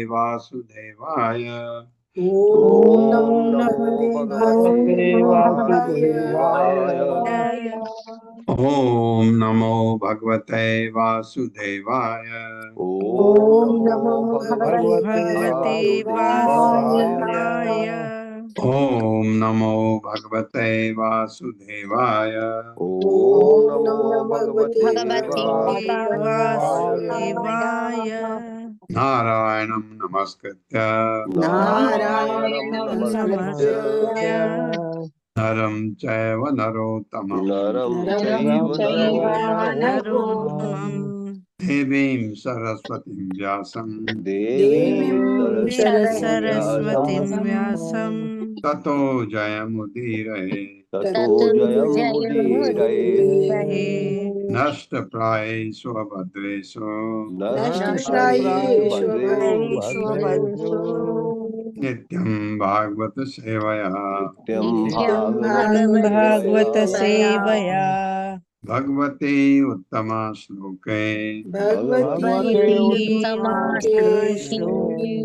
वासुदेवाय। ओम नमो भगवते वासुदेवाय। ओम नमो भगवते वासुदेवाय। ओम नमो भगवते वासुदेवाय। ओम नमो भगवते वासुदेवाय। ओम नमो भगवते वासुदेवाय। नारायणं नमस्कृत्य नारायणं नमस्कृत्य नरं चैव नरोत्तमं देवीं सरस्वतीं व्यासं देवीं सरस्वतीं व्यासं ततो जयमुदीरये ततो जयमुदीरये नष्टप्रायेषु अभद्रेषु नष्टप्रायेषु भद्रेषु नित्यं भागवत सेवया नित्यं भागवत सेवया भगवते उत्तमा श्लोके भगवते उत्तमा श्लोके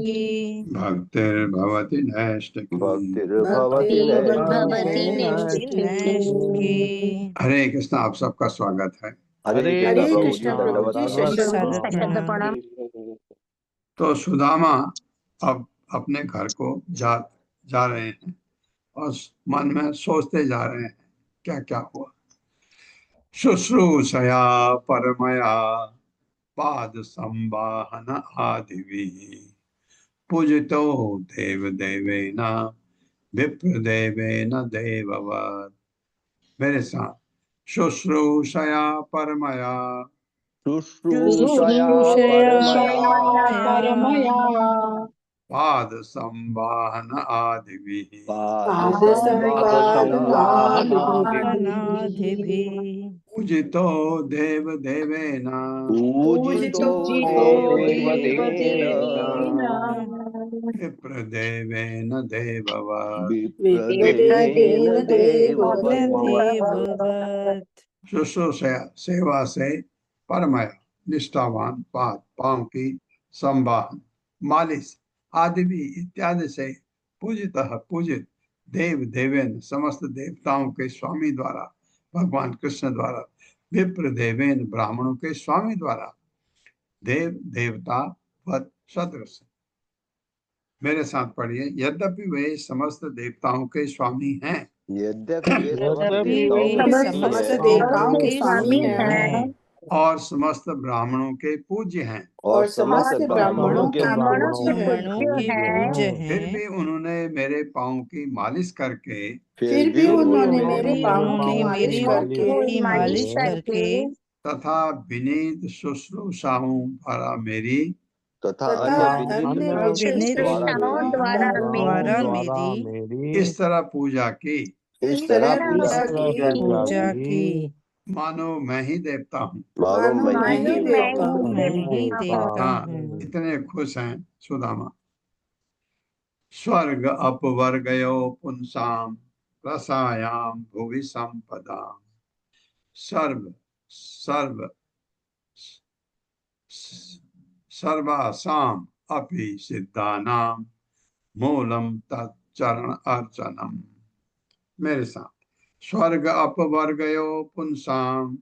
भक्तिर्भवति नैष्ठिकी। भक्तिर्भवति नैष्ठिकी। हरे कृष्ण। आप सबका स्वागत है। हरे कृष्ण प्रभु जी सादर प्रणाम। तो सुदामा अब अपने घर को जा रहे हैं और मन में सोचते जा रहे हैं क्या क्या हुआ। शुश्रूषया परमया पाद संवाहन आदिवी पूजितो देव देवेन विप्रदेवेन देववत्। मेरे साथ शुश्रूषया परमया शुश्रूषया परमया पाद संवाहन आदिवी पाद संवाहनादिभिः पूजितो देव देवेन पूजितो देवदेवेन विप्रदेवेन देववत्। विप्रदेवेन देववत्। शुश्रूषया सेवा से परमया निष्ठावान पाद पांव की संवाहन मालिश आदि भी इत्यादि से पूजित देव देवेन समस्त देवताओं के स्वामी द्वारा भगवान कृष्ण द्वारा विप्र देवेन ब्राह्मणों के स्वामी द्वारा देव देवता वत् सदृश। मेरे साथ पढ़िए। यद्यपि वे समस्त देवताओं के स्वामी हैं यद्यपि वे समस्त देवताओं के स्वामी हैं और समस्त ब्राह्मणों के पूज्य हैं और समस्त ब्राह्मणों के पूज्य फिर हैं, भी उन्होंने मेरे पाँव की मालिश करके फिर भी उन्होंने मेरे मालिश करके तथा विनीत शुश्रूषाओं द्वारा मेरी तथा अन्य विनीत द्वारा मेरी इस तरह पूजा की पूजा की मानो मैं ही देवता हूँ। मैं ही देवता हाँ, हूँ। इतने खुश हैं सुदामा। स्वर्ग अपवर्गयो पुंसाम रसायाम भुवि संपदा सर्व सर्व सर्वासाम अपि सिद्धानाम मूलम तच्चरण अर्चनम। मेरे साथ स्वर्ग अपवर्गयो पुंसाम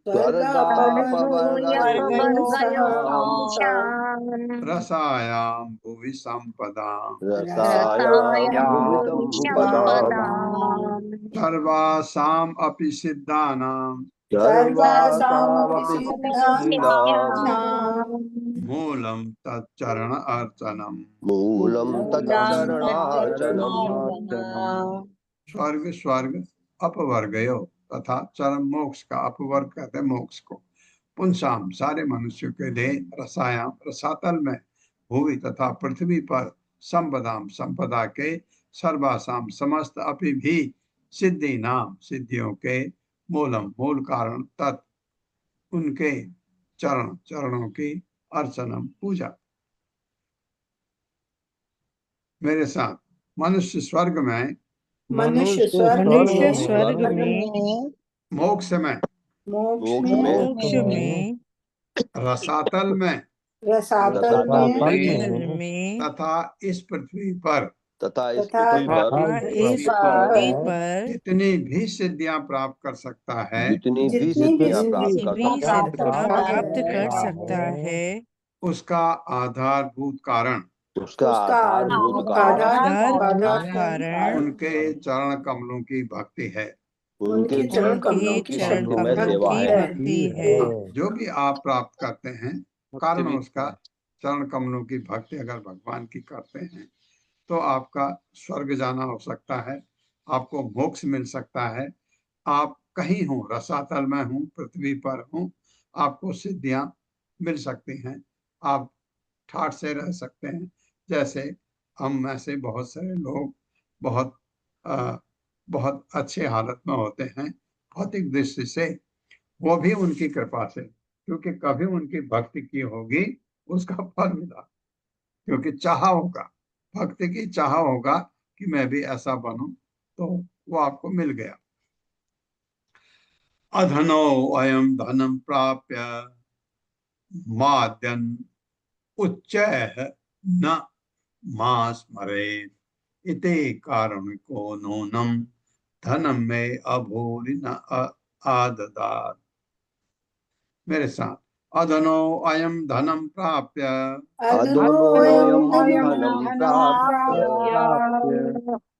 रसायाम भुवि संपदाम सर्वासाम अपि सिद्धानाम मूलम तच्चरण अर्चनम। मूलम तच्चरणार्चनम। स्वर्ग स्वर्ग अपवर्गयो तथा चरम मोक्ष का अपवर्ग कहते हैं मोक्ष को। पुंसाम सारे मनुष्यों के लिए रसायाम रसातल में भूमि तथा पृथ्वी पर संपदाम संपदा के सर्वासाम समस्त अपि भी सिद्धि नाम सिद्धियों के मूलम मूल कारण तत् उनके चरणों की अर्चनम पूजा। मेरे साथ मनुष्य स्वर्ग में मनुष्य स्वर्ग में मोक्ष में रसातल में तथा इस पृथ्वी पर जितनी भी सिद्धियां प्राप्त कर सकता है प्राप्त कर सकता है उसका आधारभूत कारण उनके चरण कमलों की भक्ति है। उनके चरण कमलों की भक्ति है। जो भी आप प्राप्त करते हैं कारण उसका चरण कमलों की भक्ति अगर भगवान की करते हैं तो आपका स्वर्ग जाना हो सकता है, आपको मोक्ष मिल सकता है। आप कहीं हो, रसातल में हूँ, पृथ्वी पर हूँ, आपको सिद्धियां मिल सकती हैं। आप ठाठ से रह सकते हैं। जैसे हम में से बहुत सारे लोग बहुत बहुत अच्छे हालत में होते हैं भौतिक दृष्टि से, वो भी उनकी कृपा से, क्योंकि कभी उनकी भक्ति की होगी उसका फल मिला, क्योंकि चाहा होगा, भक्ति की चाह होगा कि मैं भी ऐसा बनूं, तो वो आपको मिल गया। अधनो अयम धनम प्राप्य माद्यन उच्चैः न मां स्मरेत् इति कारुणिको नूनम धनम में अभूरि न आददात्। मेरे साथ, अधनो अयम धनम प्राप्य अधनोऽयं धनं प्राप्य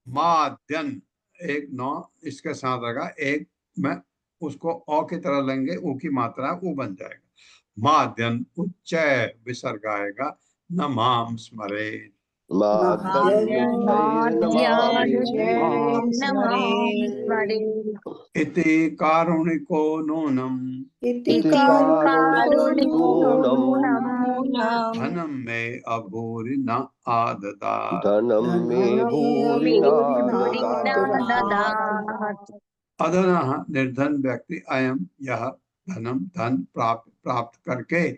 माद्यन, एक नौ इसके साथ रहेगा, एक में उसको अ की तरह लेंगे, ऊ की मात्रा ऊ बन जाएगा। माद्यन उच्चय विसर्ग आएगा, न माम स्मरे, इति कारुणिको नूनम इति कारुणिको नूनम् धनम में अभूरि न आददात्। धनं मे भूरि ददात्। अधनः निर्धन व्यक्ति अयम यह धनम धन प्राप्त करके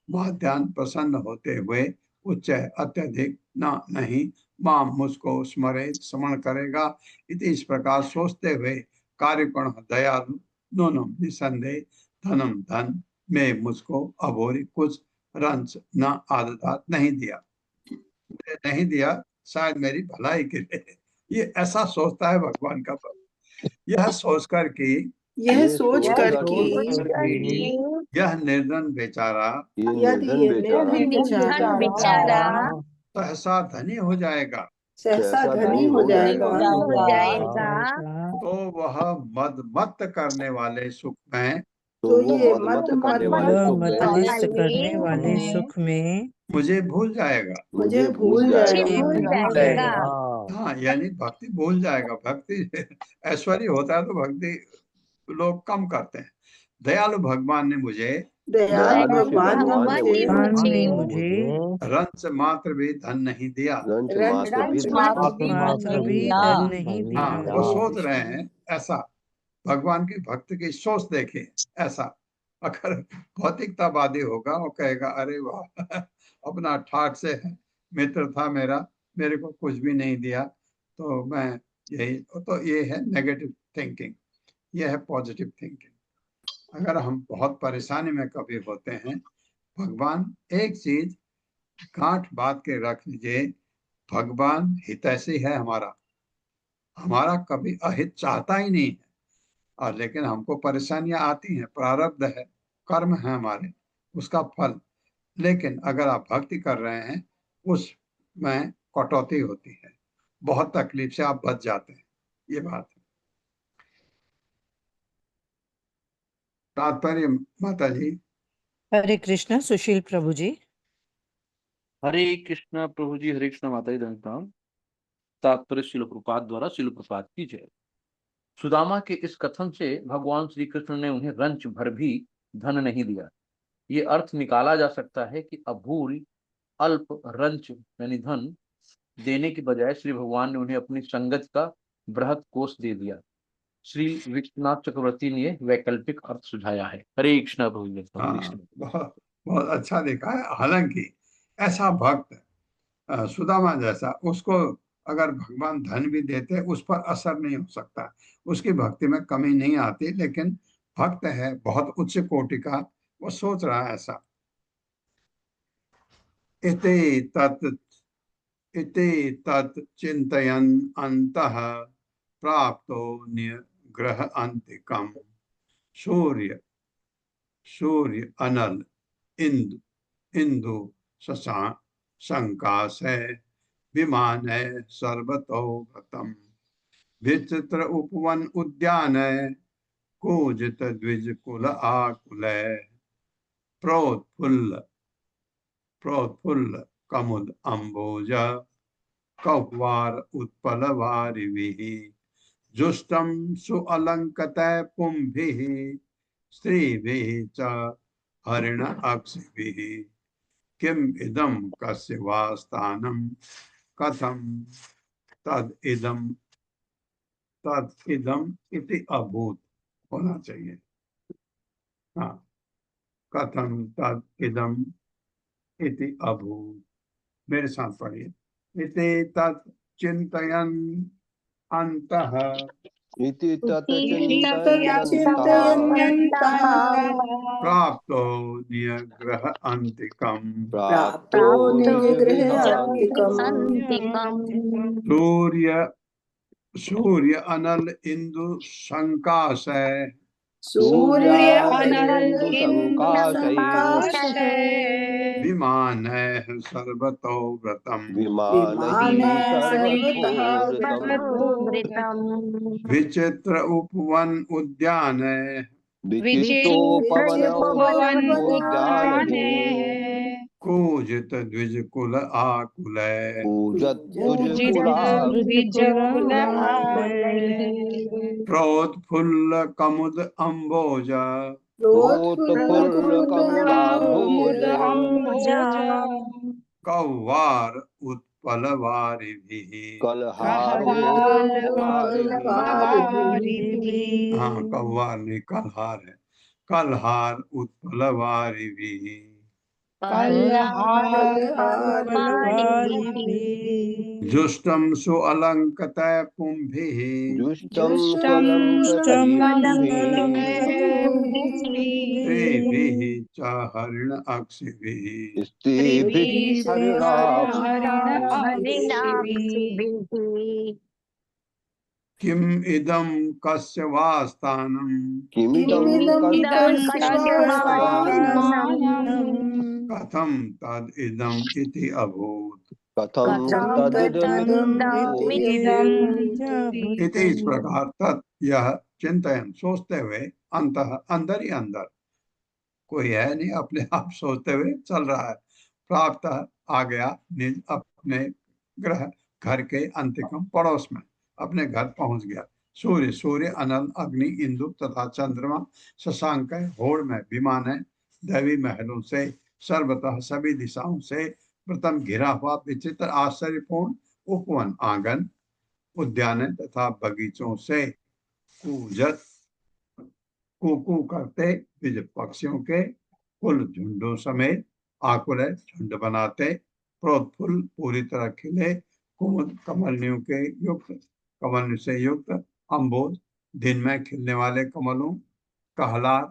माध्यान प्रसन्न होते हुए उच्च अत्यधिक न नहीं माम मुझको स्मरे स्मरण करेगा, इस प्रकार सोचते हुए कार्यगुण दयालु दोनों निसंदेह धनम धन में मुझको अभोरी कुछ रंच न आदत नहीं दिया, नहीं दिया शायद मेरी भलाई के लिए। ये ऐसा सोचता है भगवान का भक्त। यह सोचकर कि यह सोच कर कि यह निर्धन बेचारा यदि ये निर्धन बेचारा सहसा धनी हो जाएगा, सहसा धनी हो जाएगा तो वह मद मत करने वाले सुख में तो ये मद मत वह वाले मतमस्त सुख करने वाले में सुख में मुझे भूल जाएगा। मुझे भूल जाएगा। भूल जाएगा। हाँ, यानी भक्ति भूल जाएगा। भक्ति ऐश्वर्य होता है तो भक्ति लोग कम करते हैं। दयालु भगवान ने मुझे दयालु भगवान ने मुझे रंच मात्र भी धन नहीं दिया। रंच मात्र भी धन नहीं दिया। हाँ, वो सोच रहे हैं ऐसा। भगवान की भक्त की सोच देखे ऐसा। अगर भौतिकतावादी होगा वो कहेगा अरे वाह अपना ठाट से है, मित्र था मेरा, मेरे को कुछ भी नहीं दिया, तो मैं यही, तो ये है नेगेटिव थिंकिंग, ये है पॉजिटिव थिंकिंग। अगर हम बहुत परेशानी में कभी होते हैं, भगवान एक चीज गांठ बांध के रख लीजिए, भगवान हितैषी है हमारा, हमारा कभी अहित चाहता ही नहीं है। और लेकिन हमको परेशानियां आती हैं, प्रारब्ध है, कर्म है हमारे, उसका फल। लेकिन अगर आप भक्ति कर रहे हैं उसमें कटौती होती है, बहुत तकलीफ से आप बच जाते हैं, ये बात है। तात्पर्य माता जी। हरे कृष्णा सुशील प्रभु जी। हरे कृष्णा प्रभु जी, हरे कृष्णा माता जी, धन्यवाद। तात्पर्य शिल प्रपात द्वारा शिल प्रपात की जय। सुदामा के इस कथन से भगवान श्री कृष्ण ने उन्हें रंच भर भी धन नहीं दिया। ये अर्थ निकाला जा सकता है कि अभूरी अल्प रंच यानी धन देने की बजाय श्री भगवान ने उन्हें अपनी संगत का बृहत कोष दे दिया। श्री विश्वनाथ चक्रवर्ती ने वैकल्पिक अर्थ सुझाया है। हरे कृष्णा प्रभु जी। बहुत बहुत अच्छा देखा है। हालांकि ऐसा भक्त सुदामा जैसा, उसको अगर भगवान धन भी देते उस पर असर नहीं हो सकता, उसकी भक्ति में कमी नहीं आती। लेकिन भक्त है बहुत उच्च कोटि का, वो सोच रहा है ऐसा। इति तत् चिन्तयन् अन्तः प्राप्तो निग्रह अंतिकम सूर्य अनल इंदु शशांक शंकाशय विमान सर्वतो गतम विचित्र उपवन उद्यान कूजित द्विज कुल आकुल प्रोत्फुल्ल कमुद अम्बोज कौवार उत्पल वारिभिः जुष्टं सुअलंकतै पुंभिः स्त्रीभिः च हरिण अक्षिभिः किम इदं कस्य वा स्थानं कथं तद इदं तद इदम इति अभूत होना चाहिए। हाँ, कथम तद इदम इति अभूत। मेरे साथ पढ़िए। इति तत् चिन्तयन् अन्तः इति तत् चिन्तयन्तः प्राप्तो नियग्रह अन्तिकम् प्राप्तो निजगृहान्तिकम् सूर्य अनल इंदु संकाशय सूर्य विमानैः सर्वतो व्रतम् विमानैः सर्वतः विमानैः विचित्र उपवन उद्याने विचित्रोपवन उद्याने कूजित द्विज कुल आकुलय प्रोत्फुल्ल कमुद अम्बोज कौवार उत्पल वारिभिः। हाँ, कौवार नहीं कलहार है। कलहार उत्पल वारिभिः जुष्टम सु अलंकतय पुंभिः स्त्रीभिः च हरिण अक्षिभिः किम इदं कस्य वा स्थानम् कथम तद इदम इति अभूत। इति इस प्रकार तत् यह चिंतन सोचते हुए अंदर ही अंदर, कोई है नहीं, अपने आप सोचते हुए चल रहा है। प्राप्त आ गया निज अपने ग्रह घर के अंतिकम पड़ोस में, अपने घर पहुंच गया। सूर्य अनल अग्नि इंदु तथा चंद्रमा शशांक होड़ में विमान है दैवी महलों से सर्वतः सभी दिशाओं से प्रथम घिरा हुआ विचित्र आश्चर्यपूर्ण उपवन आंगन उद्यान तथा बगीचों से कूजत कुकू करते द्विज पक्षियों के कुल झुंडों समेत आकुल झुंड बनाते प्रोत्फुल्ल पूरी तरह खिले कुमुद कमलनियों के युक्त कमल से युक्त अम्बोज दिन में खिलने वाले कमलों कहलार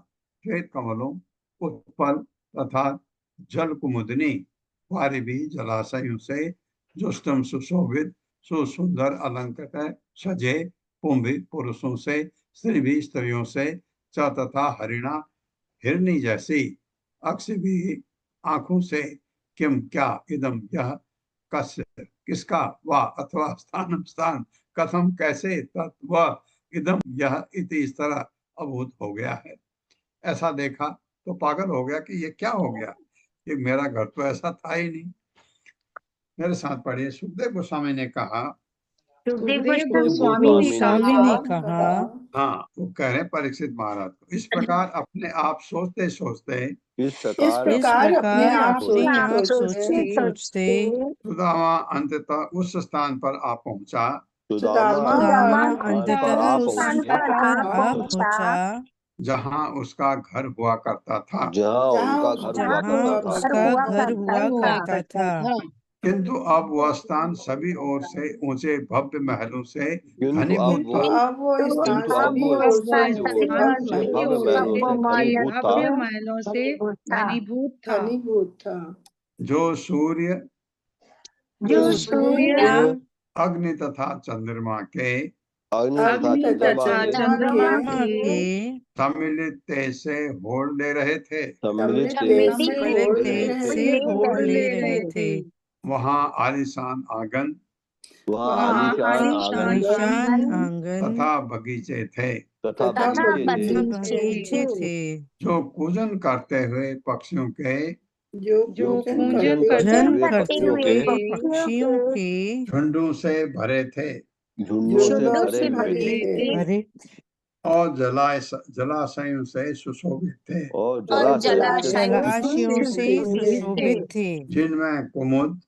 श्वेत कमलों उत्पल तथा जल कुमुदनी वारिभी जलाशयों से जुष्टम सुशोभित सुसुंदर अलंकृत सजे पुंभी पुरुषों से स्त्रियों से च तथा हरिणा हिरनी जैसी अक्ष भी आंखों से किम क्या इदम यह कस्य किसका वा अथवा स्थान कथम कैसे तत्व इदम यह इति इस तरह अभूत हो गया है। ऐसा देखा तो पागल हो गया कि ये क्या हो गया, ये मेरा घर तो ऐसा था ही नहीं। मेरे साथ पढ़िए। सुखदेव गोस्वामी ने कहा, गोस्वामी ने कहा, हाँ, वो कह रहे परीक्षित महाराज को, इस प्रकार अपने आप सोचते सोचते इस प्रकार अपने आप सोचते सुदामा अंततः उस स्थान पर आ पहुंचा सुदामा अंततः उस स्थान पर आ पहुंचा जहाँ उसका घर हुआ करता था, जहाँ उसका घर हुआ करता था। किंतु अब वह स्थान सभी ओर से ऊंचे भव्य महलों से घनीभूत था। अब वो घनीभूत था। जो सूर्य अग्नि तथा चंद्रमा के सम्मिलित तेज से होड़ ले रहे थे, वहाँ आलीशान आंगन तथा बगीचे थे, जो कूजन करते हुए पक्षियों के पक्षियों के झुंडों से भरे थे और जलाशयों से सुशोभित थे, जिनमें कुमुद,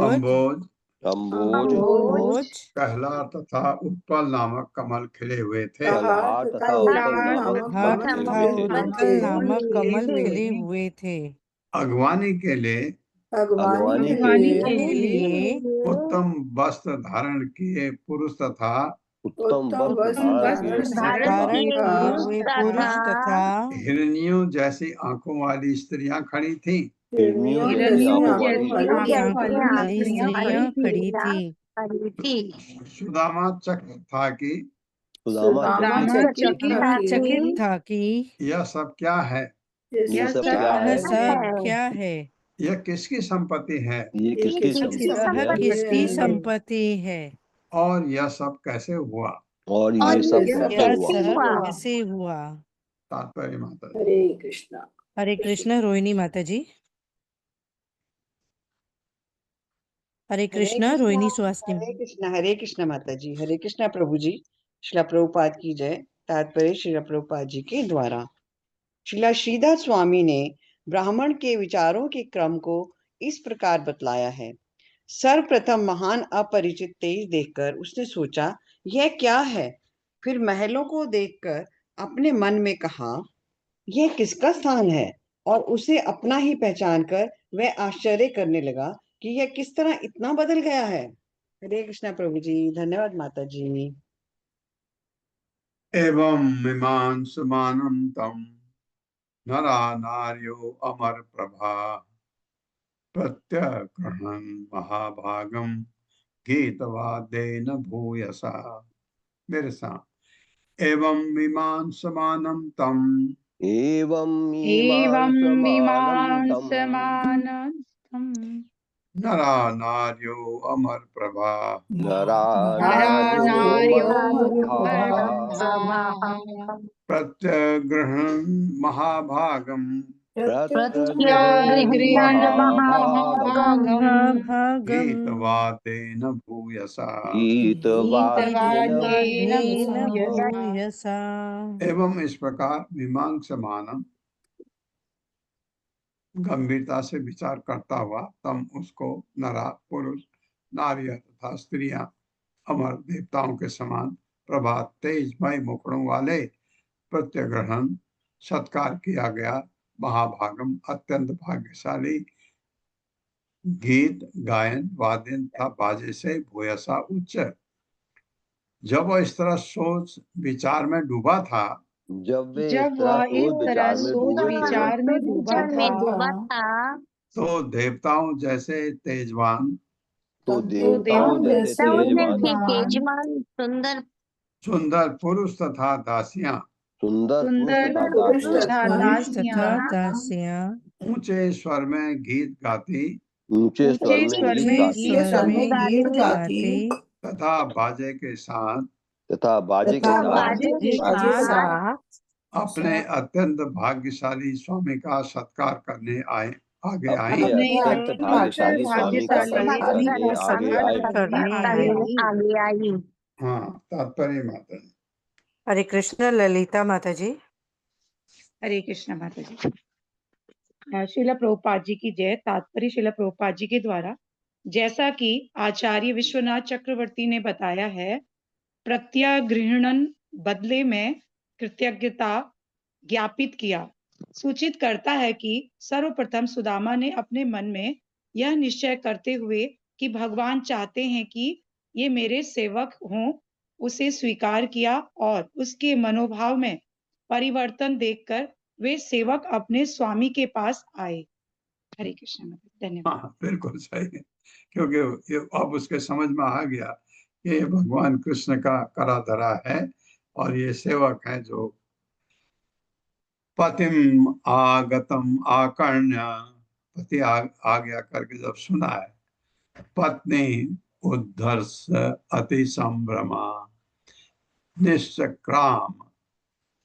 अम्बोज, अम्भोज अम्भोज कहला तथा उत्पल नामक कमल खिले हुए थे। प्रहलाद तथा उत्पल नामक प्रहलाद कमल तथा खिले हुए उत्कल थे। नामक कमल खिले हुए थे। अगवानी के लिए अगवानी के के लिए लिए उत्तम वस्त्र धारण किए पुरुष तथा उत्तम उत्तम वस्त्र वस्त्र धारण किए धारण पुरुष किए हुए पुरुष तथा हिरनियों जैसी आंखों वाली स्त्रियां खड़ी थीं। हिरनियों जैसी आंखों वाली आंखों वाली स्त्रियां खड़ी थी। सुदामा चकित था कि सुदामा चकित था कि यह सब क्या है, ये सब क्या यह है, सब क्या है, यह किसकी संपत्ति है ये किसकी संपत्ति यह है, किसकी संपत्ति है और यह सब कैसे हुआ। और ये सब कैसे यह हुआ। सब कैसे हुआ। तात्पर्य माता जी। हरे कृष्णा। हरे कृष्ण। रोहिणी माता जी। हरे कृष्ण। रोहिणी सुहासिनी। हरे कृष्ण माता जी। हरे कृष्णा प्रभु जी। श्रीला प्रभुपाद की जय। तात्पर्य श्रीला प्रभुपाद जी के द्वारा। श्रीला श्रीधर स्वामी ने ब्राह्मण के विचारों के क्रम को इस प्रकार बतलाया है। सर्वप्रथम महान अपरिचित तेज देखकर उसने सोचा यह क्या है। फिर महलों को देखकर अपने मन में कहा यह किसका स्थान है, और उसे अपना ही पहचान कर वह आश्चर्य करने लगा कि यह किस तरह इतना बदल गया है। हरे कृष्णा प्रभु जी। धन्यवाद माता जी। एवं मीमांसमानं तम नरा नार्यो अमर प्रभा प्रत्यग्रहण महाभागम गीतवादेन भूयसा। मेरे साथ। एवं मीमांसमानं तम एवं मीमांसमानं तम् नरा नार्यो अमर प्रभा नरानार्यो मरुभागा प्रत्यग्रहण महाभागम प्रत्यगृह्ण महाभागम् महाभागम गीतवादेन भूयसा। गीतवादेन गीतवादेन भूयसा। एवं इस प्रकार मीमांसमानम गंभीरता से विचार करता हुआ तम उसको नरा पुरुष नारियां तथा स्त्रियां अमर देवताओं के समान प्रभात तेजमय मुखड़ों वाले प्रत्यग्रहण सत्कार किया गया महाभागम अत्यंत भाग्यशाली गीत गायन वाद्यन तथा बाजे से भूयसा उच्च। जब वह इस तरह सोच विचार में डूबा था, जब वे इस तरह सोच विचार में डूबे थे, तो देवताओं जैसे तेजवान तो देवताओं जैसे तेजमान सुंदर पुरुष तथा दासियां सुंदर पुरुष पुरुष तथा दासियां ऊंचे स्वर में गीत गाती ऊंचे स्वर में गीत गाते तथा बाजे के साथ अपने अत्यंत भाग्यशाली स्वामी का सत्कार करने आगे आई। अपने अत्यंत भाग्यशाली स्वामी का सत्कार करने आगे आई। हाँ, तात्पर्य माता जी। हरे कृष्ण। ललिता माता जी। हरे कृष्ण माता जी। श्रीला प्रभुपाद जी की जय। तात्पर्य श्रीला प्रभुपाद जी के द्वारा। जैसा कि आचार्य विश्वनाथ चक्रवर्ती ने बताया है, प्रत्यागृहणन बदले में कृतज्ञता ज्ञापित किया सूचित करता है कि सर्वप्रथम सुदामा ने अपने मन में यह निश्चय करते हुए कि भगवान चाहते हैं कि ये मेरे सेवक हों, उसे स्वीकार किया और उसके मनोभाव में परिवर्तन देखकर वे सेवक अपने स्वामी के पास आए। हरे कृष्ण। धन्यवाद। हाँ, बिल्कुल सही है, क्योंकि ये अब उसके समझ में आ गया कि ये भगवान कृष्ण का करा धरा है और ये सेवक है जो पतिम आगतम आकर्ण्य, पति आ गया करके जब सुना है, पत्नी उद्धर्ष अति संभ्रमा निश्चक्राम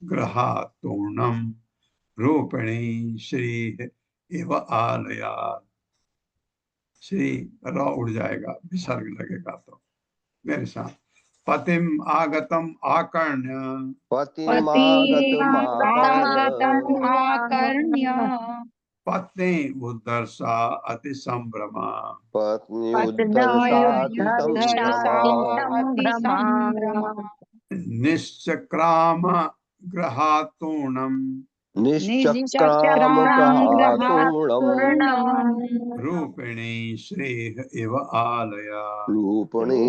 ग्रहातूर्णम रूपिणी श्री एव आलया। श्री र उड़ जाएगा, विसर्ग लगेगा तो। मेरे साथ। पतिम आगतम आकर्ण्य पतिमागतम आकर्ण्य पत्नी उद्धर्षा अति संभ्रमा पत्नी पत्नी उद्धर्षाति संभ्रमा निश्चक्राम ग्रहातूर्णम निश्चक्राम ग्रहातूर्णम् रूपिणी श्री इव आलया रूपिणी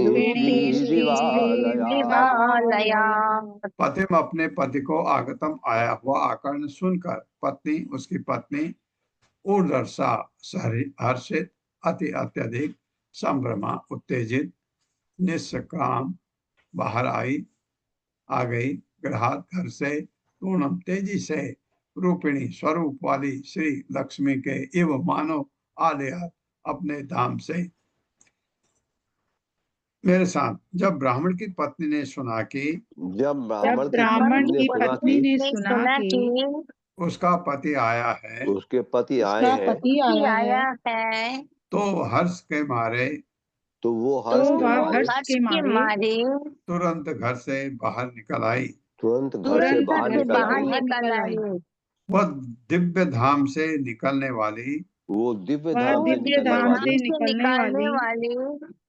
श्रीरिवालया पतिम अपने पति को आगतम आया हुआ आकर सुनकर पत्नी उसकी पत्नी ऊर्ध्वर्षा हर्षित अति अत्यधिक संभ्रमा उत्तेजित निष्काम बाहर आ गई ग्रहात घर से पूर्णम तेजी से रूपिणी स्वरूप वाली श्री लक्ष्मी के इव मानो आलया अपने धाम से। मेरे साथ जब ब्राह्मण की पत्नी ने सुना कि जब ब्राह्मण की पत्नी ने सुना कि उसका पति आया है उसके पति आए हैं तो हर्ष के मारे तो वो हर्ष के मारे तुरंत घर से बाहर निकल आई। तुरंत घर से बाहर निकल आई। वह दिव्य धाम से निकलने वाली वो दिव्य धाम से निकलने वाली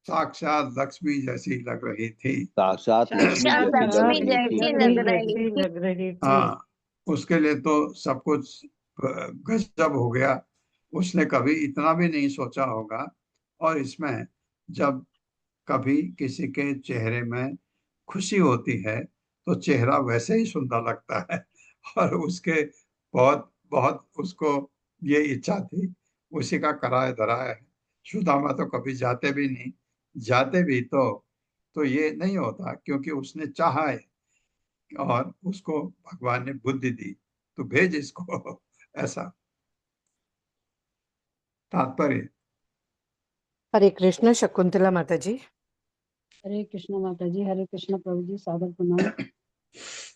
साक्षात लक्ष्मी जैसी लग रही थी। साक्षात लक्ष्मी जैसी लग रही थी। हाँ, उसके लिए तो सब कुछ गजब हो गया। उसने कभी इतना भी नहीं सोचा होगा। और इसमें जब कभी किसी के चेहरे में खुशी होती है तो चेहरा वैसे ही सुंदर लगता है। और उसके बहुत बहुत उसको ये इच्छा थी, उसी का कराया धरा है। सुदामा तो कभी जाते भी नहीं, जाते भी तो ये नहीं होता, क्योंकि उसने चाहा है और उसको भगवान ने बुद्धि दी तो भेज इसको ऐसा तात्पर्य। हरे कृष्ण शकुंतला माता जी। हरे कृष्ण माता जी। हरे कृष्ण प्रभु जी। सादर प्रणाम।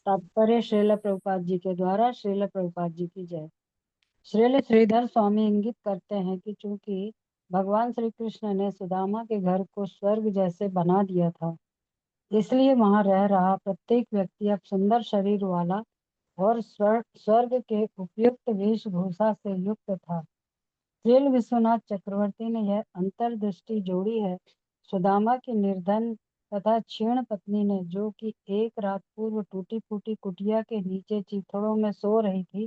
तात्पर्य श्रील प्रभुपाद जी के द्वारा। श्रील प्रभुपाद जी की जय। श्रील श्रीधर स्वामी इंगित करते हैं कि चूंकि भगवान श्री कृष्ण ने सुदामा के घर को स्वर्ग जैसे बना दिया था, इसलिए वहां रह रहा प्रत्येक व्यक्ति अब सुंदर शरीर वाला और स्वर्ग के उपयुक्त वेशभूषा से युक्त था। श्रील विश्वनाथ चक्रवर्ती ने यह अंतर्दृष्टि जोड़ी है। सुदामा की निर्धन तथा क्षीण पत्नी ने, जो कि एक रात पूर्व टूटी फूटी कुटिया के नीचे चिथड़ों में सो रही थी,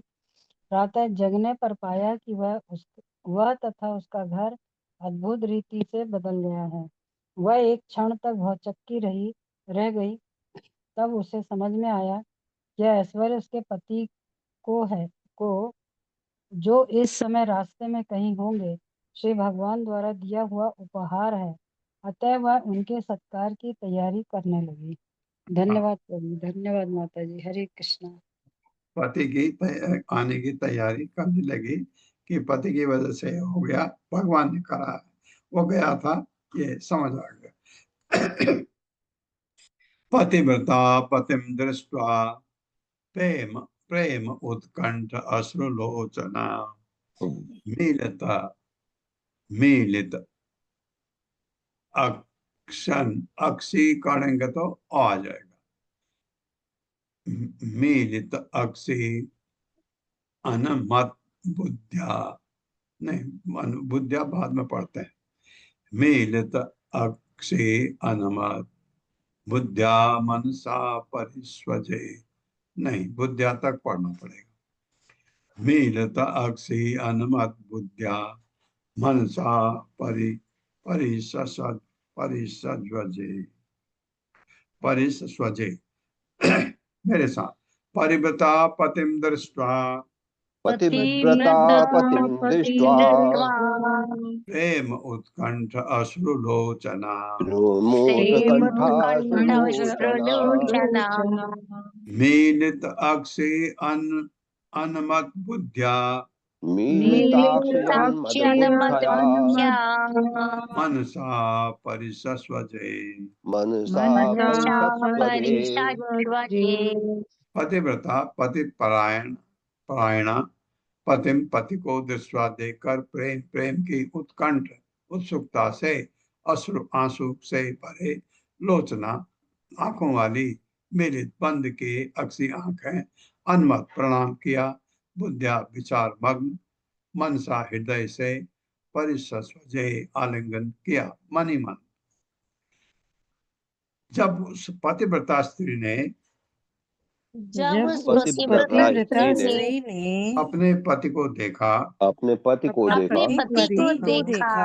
प्रातः जगने पर पाया कि वह तथा उसका घर अद्भुत रीति से बदल गया है। वह एक क्षण तक भौचक्की रह गई। तब उसे समझ में आया कि यह ऐश्वर्य उसके पति को जो इस समय रास्ते में कहीं होंगे, श्री भगवान द्वारा दिया हुआ उपहार है। अतः वह उनके सत्कार की तैयारी करने लगी। धन्यवाद प्रभु। धन्यवाद माता जी। हरे कृष्णा। पति की आने की तैयारी करने लगी कि पति की वजह से हो गया, भगवान ने करा है, वो गया था, ये समझ आ गया। पतिव्रता पतिम दृष्ट्वा प्रेम उत्कंठ अश्रुलोचना मीलित अक्षी करेंगे तो आ जाएगा। मीलित अक्षी अनमत बुद्ध्या, नहीं बुद्ध्या बाद में पढ़ते हैं। मीलित अक्षी अनमत बुद्ध्या मनसा परिस्वजे, नहीं बुद्ध्या तक पढ़ना पड़ेगा। मीलित अक्षी अनमत बुद्ध्या मनसा परिस्वजे। मेरे साथ परिव्रता पतिम दृष्ट्वा पतिव्रता पतिं दृष्ट्वा प्रेम उत्कंठ अश्रुलोचना मीलित अक्षी अनमत बुद्ध्या मनसा परिस्वजे। पतिव्रता पति परायणा पतिम पति को दृष्टवा देखकर प्रेम की उत्कंठ उत्सुकता से आंसू से भरे लोचना आंखों वाली मिलित बंद की अक्षी आंखें अनमत प्रणाम किया बुद्धिया विचार मग्न मनसा हृदय से परिसस्वजे आलिंगन किया, मन ही मन। जब उस पतिव्रता स्त्री ने जब उस पतिव्रता पतिव्रता स्त्री ने स्त्री ने अपने पति को देखा अपने पति को अपने देखा अपने पति को देखा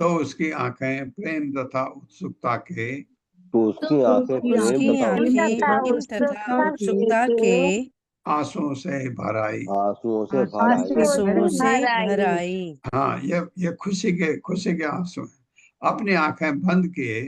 तो उसकी आंखें प्रेम तथा उत्सुकता के तो तो उसकी आंखें प्रेम उसकी तथा आंखें उत्सुकता प्रेम तथा उत्सुकता के आंसुओं से भर आई। आंसुओं से भर आई। आंसुओं से भर भर आई। आई। हाँ, ये खुशी के आंसू हैं। अपनी आंखें बंद किए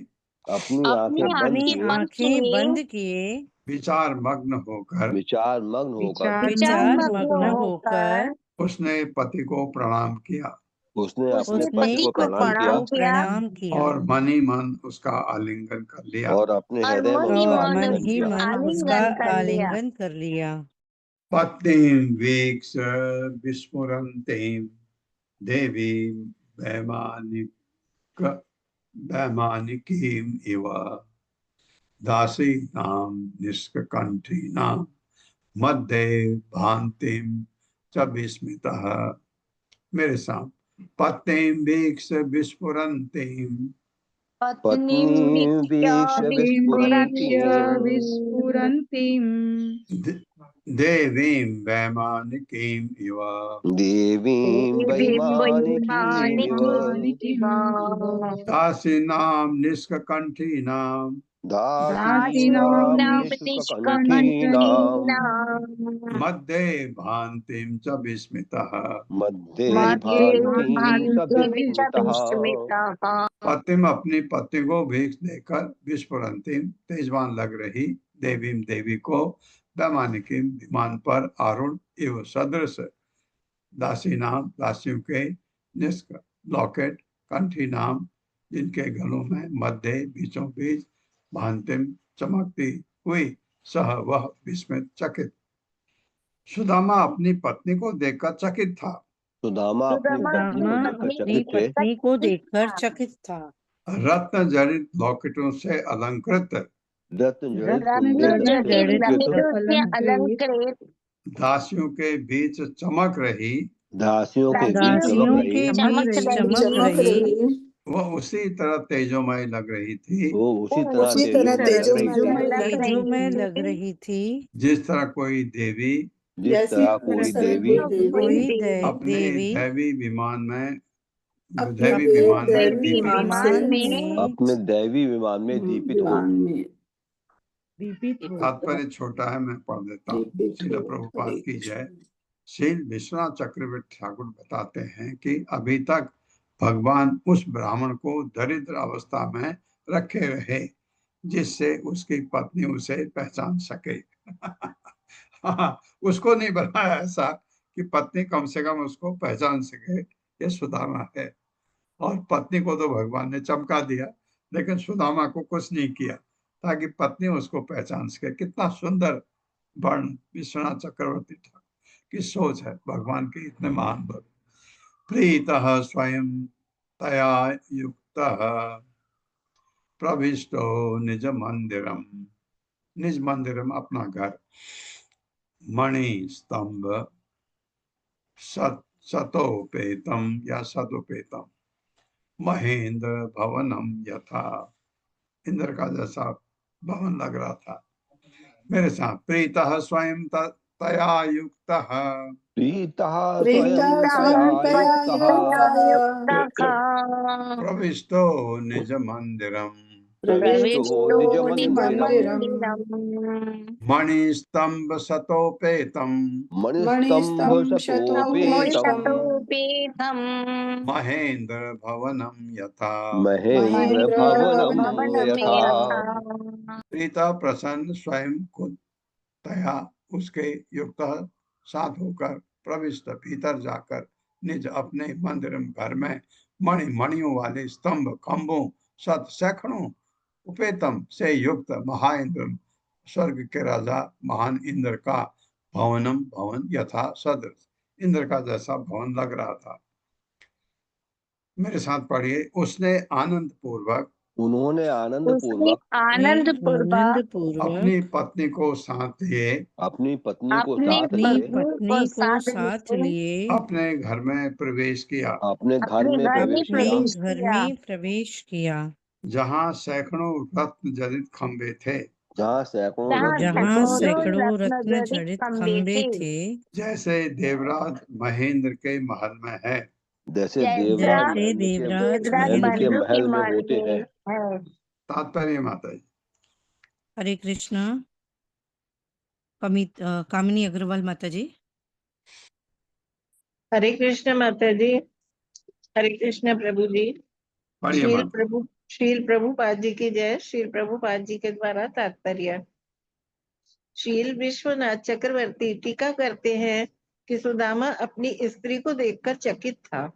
अपनी अपनी आंखें बंद अपनी किए आंखें बंद किए विचार मग्न होकर विचार मग्न होकर विचार मग्न मग्न होकर उसने पति को प्रणाम किया उसने अपने उसने पति को प्रणाम पति किया को प्रणाम किया और मन ही मन उसका आलिंगन कर लिया। और अपने और हृदय में मन ही उसका और मन आलिंगन ही किया। मन उसका आलिंगन कर लिया। आलिंगन कर लिया। पत्नीं वीक्ष विस्फुरन्तीं देवीं वैमानिकीम् इव दासीनां निष्कण्ठीनां मध्ये भान्तिं च विस्मितः। मेरे साथ, पत्नीं वीक्ष विस्फुरन्तीं पत्नी वीक्ष विस्फुरन्तीम् देवीं वैमानिकीम् इव देवीं वैमानिकीमिव दासीनां निष्कण्ठीनां दासीनां निष्कण्ठीनां मध्ये भान्तिं च विस्मितः। मध्ये भान्तिं च विस्मितः। पतिम अपनी पत्नी को भीख देकर विस्फुरन्तीं तेजवान लग रही देवीं देवी को वैमानिकीं विमान पर आरूढ़ एवं सदृश दासी नाम दासियों के निष्क लॉकेट कंठी नाम जिनके गलों में मध्य बीचों बीच भांतिम चमकती हुई सह वह विस्मित चकित। सुदामा अपनी पत्नी को देखकर चकित था। सुदामा अपनी पत्नी को देखकर अपनी चकित थे। पत्नी को देखकर चकित था। रत्न जड़ित लॉकेटों से अलंकृत रत्न जड़ित जड़ित अलंकृत दासियों के बीच चमक रही दासियों के बीच चमक रही वह उसी तरह तेजोमय लग रही थी। वो उसी तरह तेजोमय लग रही थी जिस तरह कोई देवी जिस तरह कोई देवी अपने देवी दैवी विमान में अपने दैवी विमान में दीपित हो। तात्पर्य छोटा है, मैं पढ़ देता हूँ। श्रील प्रभुपाद की जय। श्री विश्वनाथ चक्रवर्ती ठाकुर बताते हैं कि अभी तक भगवान उस ब्राह्मण को दरिद्र अवस्था में रखे रहे जिससे उसकी पत्नी उसे पहचान सके। उसको नहीं बनाया ऐसा कि पत्नी कम से कम उसको पहचान सके। ये सुदामा है। और पत्नी को तो भगवान ने चमका दिया, लेकिन सुदामा को कुछ नहीं किया ताकि पत्नी उसको पहचान सके। कितना सुंदर वर्ण विश्वनाथ चक्रवर्ती ठाकुर की सोच है। भगवान के इतने महान भक्त। प्रीतः स्वयं तया युक्तः प्रविष्टो निज मंदिरम। निज मंदिरम अपना घर। मणि स्तंभ सतोपेतम या सदोपेतम महेंद्र भवनम यथा। इंद्र का जैसा भवन लग रहा था। मेरे साथ प्रीतः स्वयं तया युक्तः प्रविष्टो निज मंदिरम मणिस्तंभ सतोपेतम महेंद्र भवनम यथा। प्रीता प्रसन्न स्वयं खुद तया उसके युक्त साथ होकर प्रविष्ट भीतर जाकर निज अपने मंदिर घर में मणियों वाले स्तंभ खंभों सत सैकड़ों उपेतम से युक्त महाइंद्र स्वर्ग के राजा महान इंद्र का भवन यथा सदृश इंद्र का जैसा भवन लग रहा था। मेरे साथ पढ़िए। उसने आनंद पूर्वक उन्होंने आनंद उसने पूर्वक आनंद पूर्वक अपनी पत्नी को साथ लिए अपनी पत्नी को अपनी साथ अपनी लिए पत्नी को साथ लिए लिए अपने घर में प्रवेश किया, अपने घर अपने में घर में प्रवेश किया, प्रवेश घर किया, में प्रवेश किया, जहाँ सैकड़ों रत्न जनित खंबे थे, जहाँ सैकड़ों जहाँ रत्न जड़े थे, सैकड़ों रत्न जड़ित जड़ित खंबे खंबे थे, थे, जैसे देवराज महेंद्र के महल में है। जैसे जैसा देवराज जैसे देवराज देवराज महेंद्र के बंधु के महल में महल होते हैं। में है। तात्पर्य माता जी। हरे कृष्णा। कामिनी अग्रवाल माता जी। हरे कृष्ण माता जी। हरे कृष्ण प्रभु जी। पढ़िए माता। शील प्रभुपाद जी की जय। शील प्रभुपाद जी के द्वारा तात्पर्य। शील विश्वनाथ चक्रवर्ती टीका करते हैं कि सुदामा अपनी स्त्री को देखकर चकित था।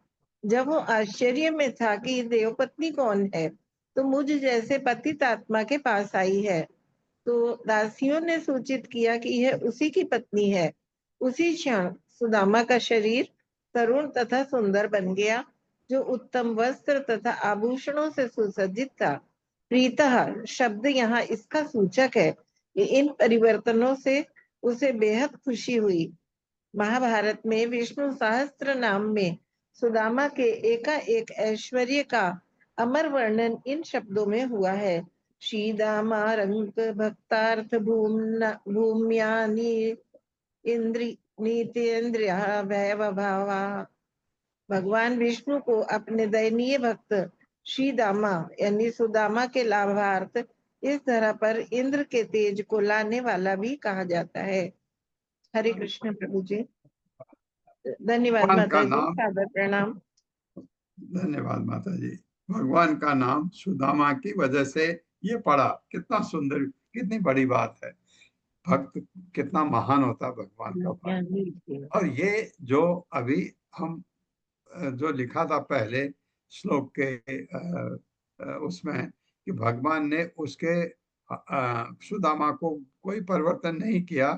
जब वो आश्चर्य में था कि देवपत्नी कौन है, तो मुझ जैसे पतित आत्मा के पास आई है। तो दासियों ने सूचित किया कि यह उसी की पत्नी है। उसी क्षण सुदामा का शरीर तरुण तथा सुंदर बन गया, जो उत्तम वस्त्र तथा आभूषणों से सुसज्जित था। प्रीतः शब्द यहाँ इसका सूचक है कि इन परिवर्तनों से उसे बेहद खुशी हुई। महाभारत में विष्णु सहस्त्र नाम में सुदामा के एकाएक ऐश्वर्य का अमर वर्णन इन शब्दों में हुआ है। श्रीदामा रंग भक्तार्थ भूम्यानि इंद्रि नीतेन्द्रिया वैभवा। भगवान विष्णु को अपने दयनीय भक्त श्री दामा यानी सुदामा के लाभार्थ इस धरा पर इंद्र के तेज को लाने वाला भी कहा जाता है। हरे कृष्ण प्रभु जी। धन्यवाद भगवान का माता जी। नाम, सादर प्रणाम। धन्यवाद माता जी। भगवान का नाम सुदामा की वजह से ये पड़ा। कितना सुंदर, कितनी बड़ी बात है। भक्त कितना महान होता है भगवान का भक्त। और ये जो अभी हम जो लिखा था पहले श्लोक के उसमें कि भगवान ने उसके सुदामा को कोई परिवर्तन नहीं किया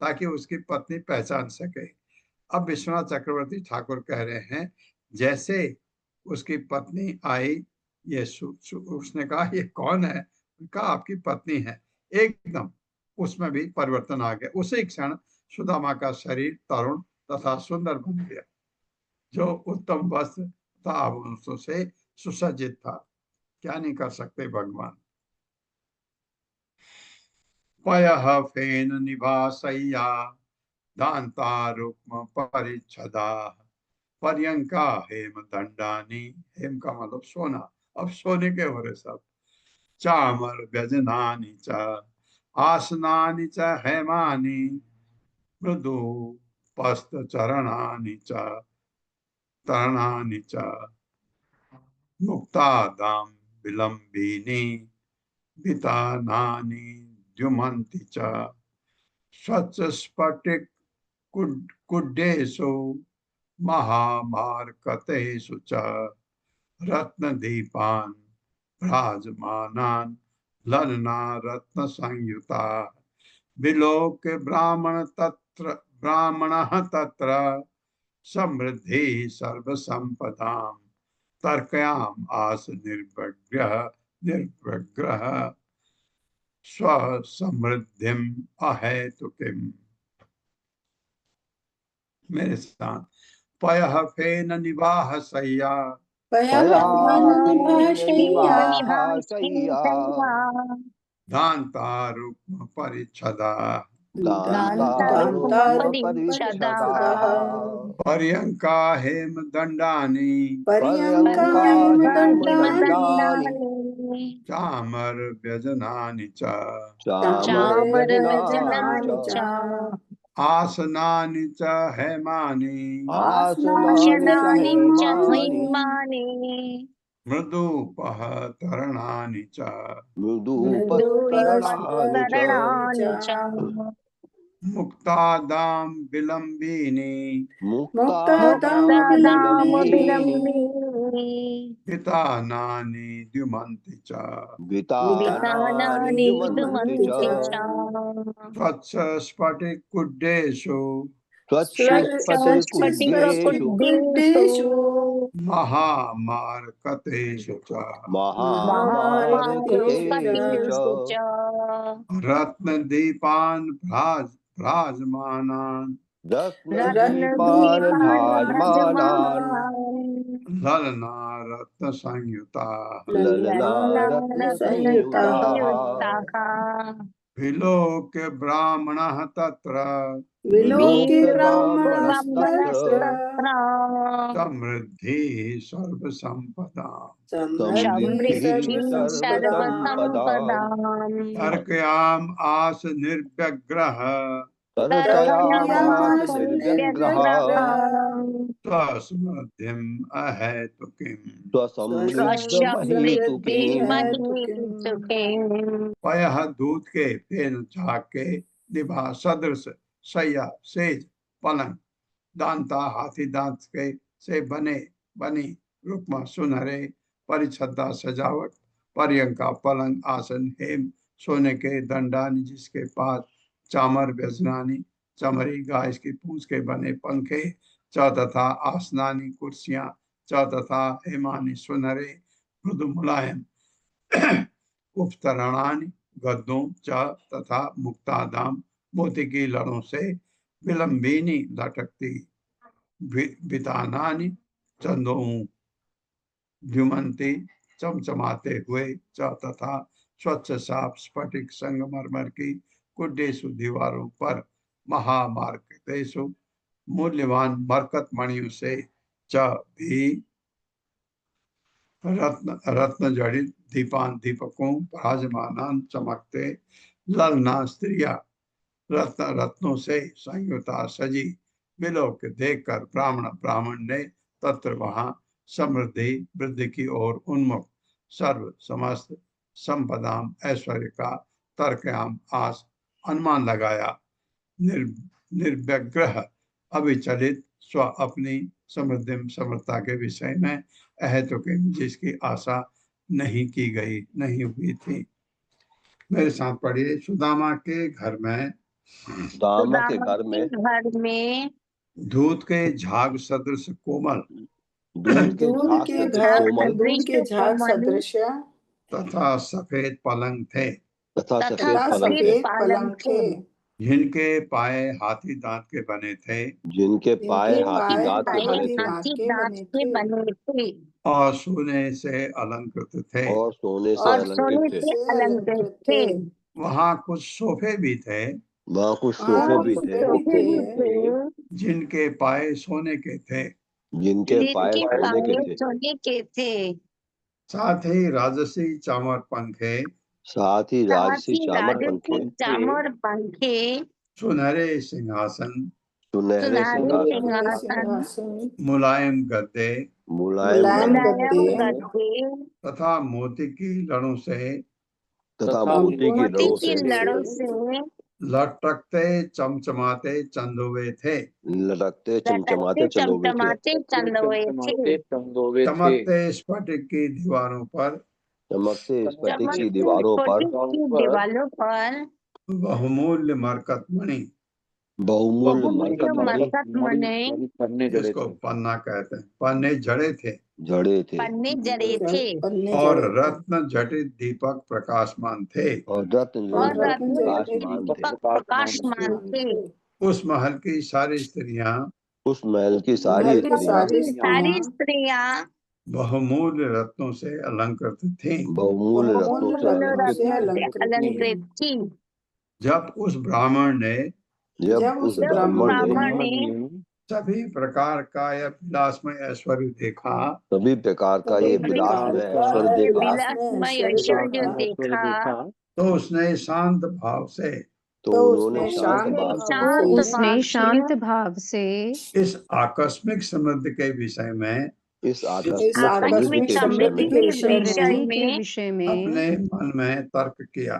ताकि उसकी पत्नी पहचान सके। अब विश्वनाथ चक्रवर्ती ठाकुर कह रहे हैं जैसे उसकी पत्नी आई, ये उसने कहा ये कौन है, कहा आपकी पत्नी है, एकदम उसमें भी परिवर्तन आ गया। उसी क्षण सुदामा का शरीर तरुण तथा सुंदर बन गया, जो उत्तम वस्त्र तथा आभूषणों से सुसज्जित था। क्या नहीं कर सकते भगवान। पयः फेन निभासय्या दान्ता रुक्म परिच्छदा पर्यंका हेम दंडानी। हेम का मतलब सोना, अब सोने के हो रहे सब। चामर व्यजनानि च आसनानि च हेमानि मृदु पस्त चरणानि च तरणानि च मुक्तादाम विलंबिनी वितानानि द्युमन्ति च स्वच्छ स्फटिक कुड्डेषु महामार्कतेषु च रत्नदीपान् भ्राजमानान् ललना रत्न संयुता विलोक्य ब्राह्मणः तत्र समृद्धि सर्वसंपदां तर्कयाम आस निर्विग्रह स्वसमृद्धिम अहेतुकिम। मेरे साथ पयः फेन निवाह सय्या दान्ता रुक्म परिच्छदा पर्यंका हेम दंडानी चामर व्यजनानि च आसनानि च हेमानि मृदुपः तरणानि च मुक्तादां विलंबिनी वितानानि द्युमन्ति च स्वच्छ स्फटिक कुड्डेषु महामार्कतेषु च महामार्गतेषु च रत्नदीपान् भ्राजमानान् रत्नदीपान् भाजमानान् ललना रत्न संयुता ललना रत्नसंयुताः विलोक्य ब्राह्मणः तत्र विलोके ब्राह्मणस्तत्र समृद्धि सर्वसंपदा समृद्धि सर्वसंपदाम् तर्कयाम आस निर्व्यग्रह तर्कयामास निर्व्यग्रः स्वस्मृतिम् अहेतुकीम् स्वसमृद्धमहेतुकीम् पयः दूत के पेन झाक के निभा सदृश सैया सेज पलंग दांता हाथी दांत के से बनी रुक्मा सुनहरे परिछदा सजावट पर्यंका पलंग आसन हेम सोने के दंडानी जिसके पास चामर व्यजनानी चमरी गाय की पूंछ के बने पंखे च तथा आसनानी कुर्सियां च तथा हेमानी सुनहरे मृदु मुलायम उपतरणानी गद्दों च तथा मुक्तादाम मोती की लड़ों से विलंबिनी लटकती बितानानी चंदों द्युमंती चमचमाते हुए च तथा स्वच्छ साफ स्फटिक संगमरमर की कुड्डेसु दीवारों पर महामार्कतेषु मूल्यवान मरकत मणियों से च भी रत्न जड़ित दीपान दीपकों विराजमान चमकते ललना स्त्रिया रत्नों से संयुता सजी विलोक देखकर ब्राह्मण ने तत्र वहां समृद्धि वृद्धि की ओर उन्मुख सर्व समस्त संपदाम ऐश्वर्य का तर्कयाम आस अनुमान लगाया निर्व्यग्रह अविचलित स्व अपनी समृद्धि समृद्धता के विषय में अहेतुकीम जिसकी आशा नहीं की गई नहीं हुई थी। मेरे साथ पढ़िए। सुदामा के घर में दूध के झाग सदृश कोमल दूध के झाग सदृश तथा सफेद पलंग थे जिनके पाए हाथी दांत के बने थे और सोने से अलंकृत थे वहाँ कुछ सोफे भी थे जिनके पाए सोने के थे साथ ही राजसी चामर पंखे सुनहरे सिंहासन मुलायम गद्दे तथा मोती की लड़ों से लटकते चमचमाते चंदोवे थे चमकते स्फटिक की दीवारों पर बहुमूल्य मरकत मणि जिसको पन्ना कहते हैं पन्ने जड़े थे और रत्न जटित दीपक प्रकाशमान थे उस महल की सारी स्त्रियां बहुमूल्य रत्नों से अलंकृत थीं। जब उस ब्राह्मण ने सभी प्रकार का यह विलासमय ऐश्वर्य देखा तो उसने शांत भाव से इस आकस्मिक समृद्धि के विषय में अपने मन में तर्क किया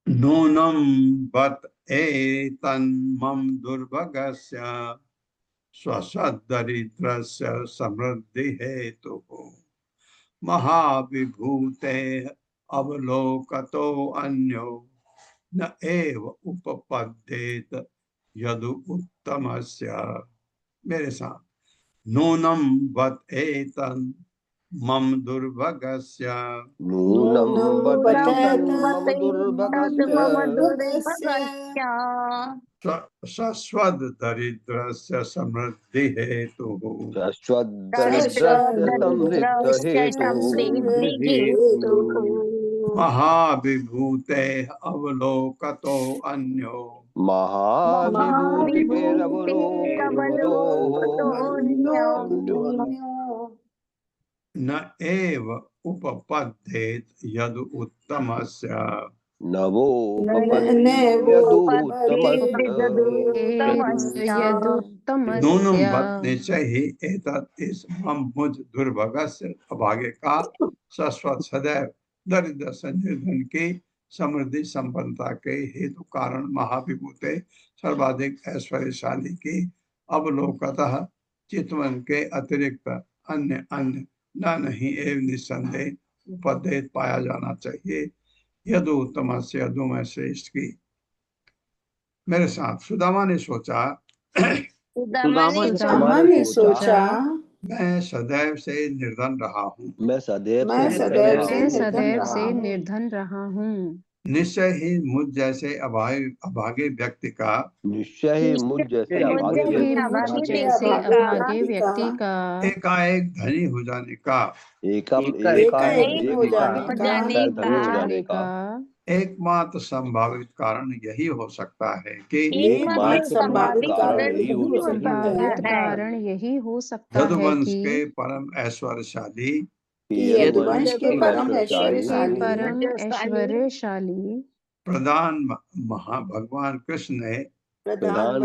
नूनम बत एतन्मम दुर्भगस्य स्वसदरिद्रस्य समृद्धि हेतुः महाविभूते अवलोकतो अन्यो न एव उपपद्येत यदु उत्तमस्य, मेरे साथ, नूनम वत एतन मम दुर्भगस्य, नूनं वतेतं मम तद दुर्भगस्य मम दुर्भगस्य शश्वद दरिद्रस्य समृद्धि हेतु, शश्वद्दरिद्रस्य दरिद्रस्य समृद्धहेतुः समृद्धिहेतुः महाविभूते अवलोकतो अन्यो, महाविभूतिभिरवलोकितो अन्यो महाविभूतिरवलोकतोऽन्यो न एव उपपद्येत यदु उत्तमस्य, नवोपपत्ति यदुत्तमस्य नूनम वत निश्चय ही एतत् इस मम मुझ दुर्भगस्य अभागे का शाश्वत सदैव दरिद्र संजन की समृद्धि संपन्नता के हेतु कारण महाविभूते सर्वाधिक ऐश्वर्यशाली की अवलोकतः चितवन के अतिरिक्त अन्य अन्य न नहीं एवं निस्संदेह उपदेश पाया जाना चाहिए। यदु उत्तम से यदु में श्रेष्ठ की। मेरे साथ सुदामा ने सोचा सुदामा ने सोचा मैं सदैव से निर्धन रहा हूँ, मैं सदैव से निर्धन रहा हूँ। निश्चय ही मुझ जैसे अभागे व्यक्ति का निश्चय ही मुझ जैसे अभागे व्यक्ति का एकाएक धनी हो जाने का एकाएक हो जाने धनी हो जाने का एकमात्र संभावित कारण यही हो सकता है कि एकमात्र संभावित कारण यही हो सकता है यदुवंश कि के परम ऐश्वर्यशाली यदुवंश के परम ऐश्वर्यशाली प्रधान भगवान कृष्ण ने भगवान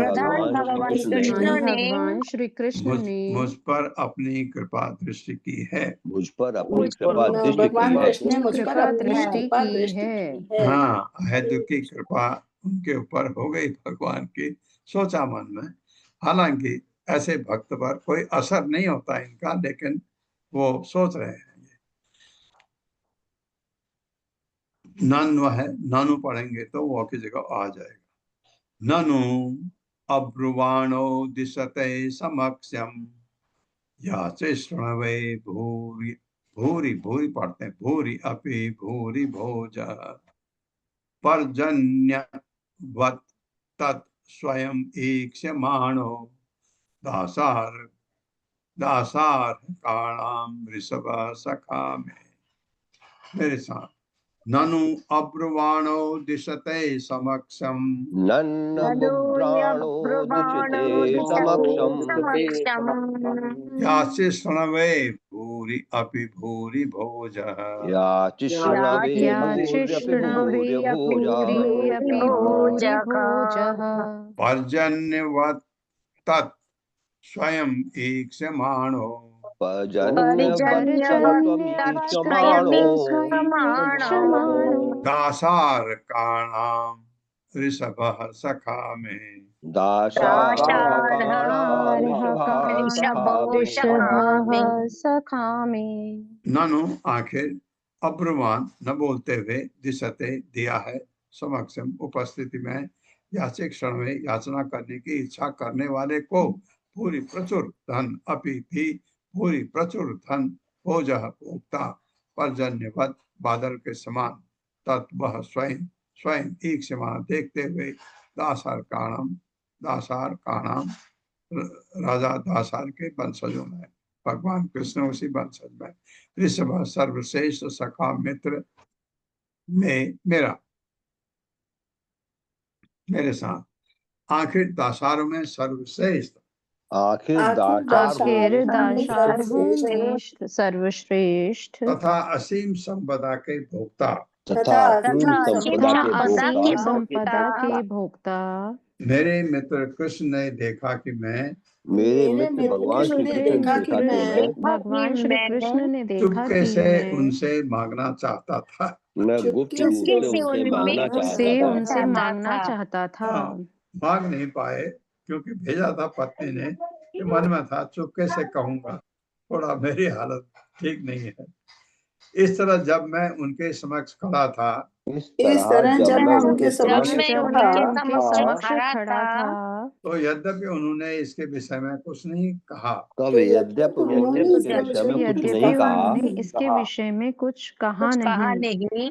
श्री कृष्ण ने मुझ पर अपनी कृपा दृष्टि की है। मुझ पर अपनी कृपा दृष्टि की है। हाँ, अहेतु की कृपा उनके ऊपर हो गई भगवान की, सोचा मन में। हालांकि ऐसे भक्त पर कोई असर नहीं होता इनका, लेकिन वो सोच रहे हैं। नन्व है, नानु पढ़ेंगे तो वो की जगह आ जाएगा। ननु अब्रुवाणो दिशते समक्षम याचे श्रणवे भूरि भूरि भूरि पढ़ते हैं, भूरि अपि भूरि भोज पर्जन्यवत् तत् स्वयं ईक्ष्यमाणो दासार काणाम ऋषभ सखा में। मेरे साथ, ननु अब्रुवाणो दिशते समक्षम नन्नब्रुवाणो दिशते समक्षम याचे श्रणवे भूरि अपि भूरि भोज याचे श्रणवे भूर्यभूर्यभोज पर्जन्यवत् तत् स्वयं ईक्ष्यमाणो दासार काणाम ऋषभ सखा में। सखा में। ननु आखिर अब्रुवान न बोलते हुए दिशते दिया है समक्षम उपस्थिति में याचे क्षण में याचना करने की इच्छा करने वाले को पूरी प्रचुर धन अपि भी पूरी प्रचुर धन भोज भोक्ता पर्जन्यवत बादल के समान तत्व स्वयं एक समान देखते हुए दासार काणाम राजा दासार के वंशजों में भगवान कृष्ण उसी वंशज में ऋषभ सर्वश्रेष्ठ सखा मित्र में मेरे साथ आखिर दासारों में सर्वश्रेष्ठ सर्वश्रेष्ठ तथा असीम संपदा के भोक्ता संपदा के भोक्ता मेरे मित्र कृष्ण ने देखा कि मैं भगवान श्री कृष्ण ने देखा चुपके से उनसे मांगना चाहता था। मैं गुप्त रूप से उनसे मांगना चाहता था। मांग नहीं पाए क्योंकि भेजा था पत्नी ने कि मन में था चुपके से कहूंगा, थोड़ा मेरी हालत ठीक नहीं है। इस तरह जब मैं उनके समक्ष खड़ा था इस तरह जब मैं उनके समक्ष खड़ा था तो यद्यपि उन्होंने इसके विषय में कुछ नहीं कहा, तब यद्यपि उन्होंने इसके विषय में कुछ यद्यपि नहीं कहा, उन्होंने इसके विषय में कुछ कहा नहीं,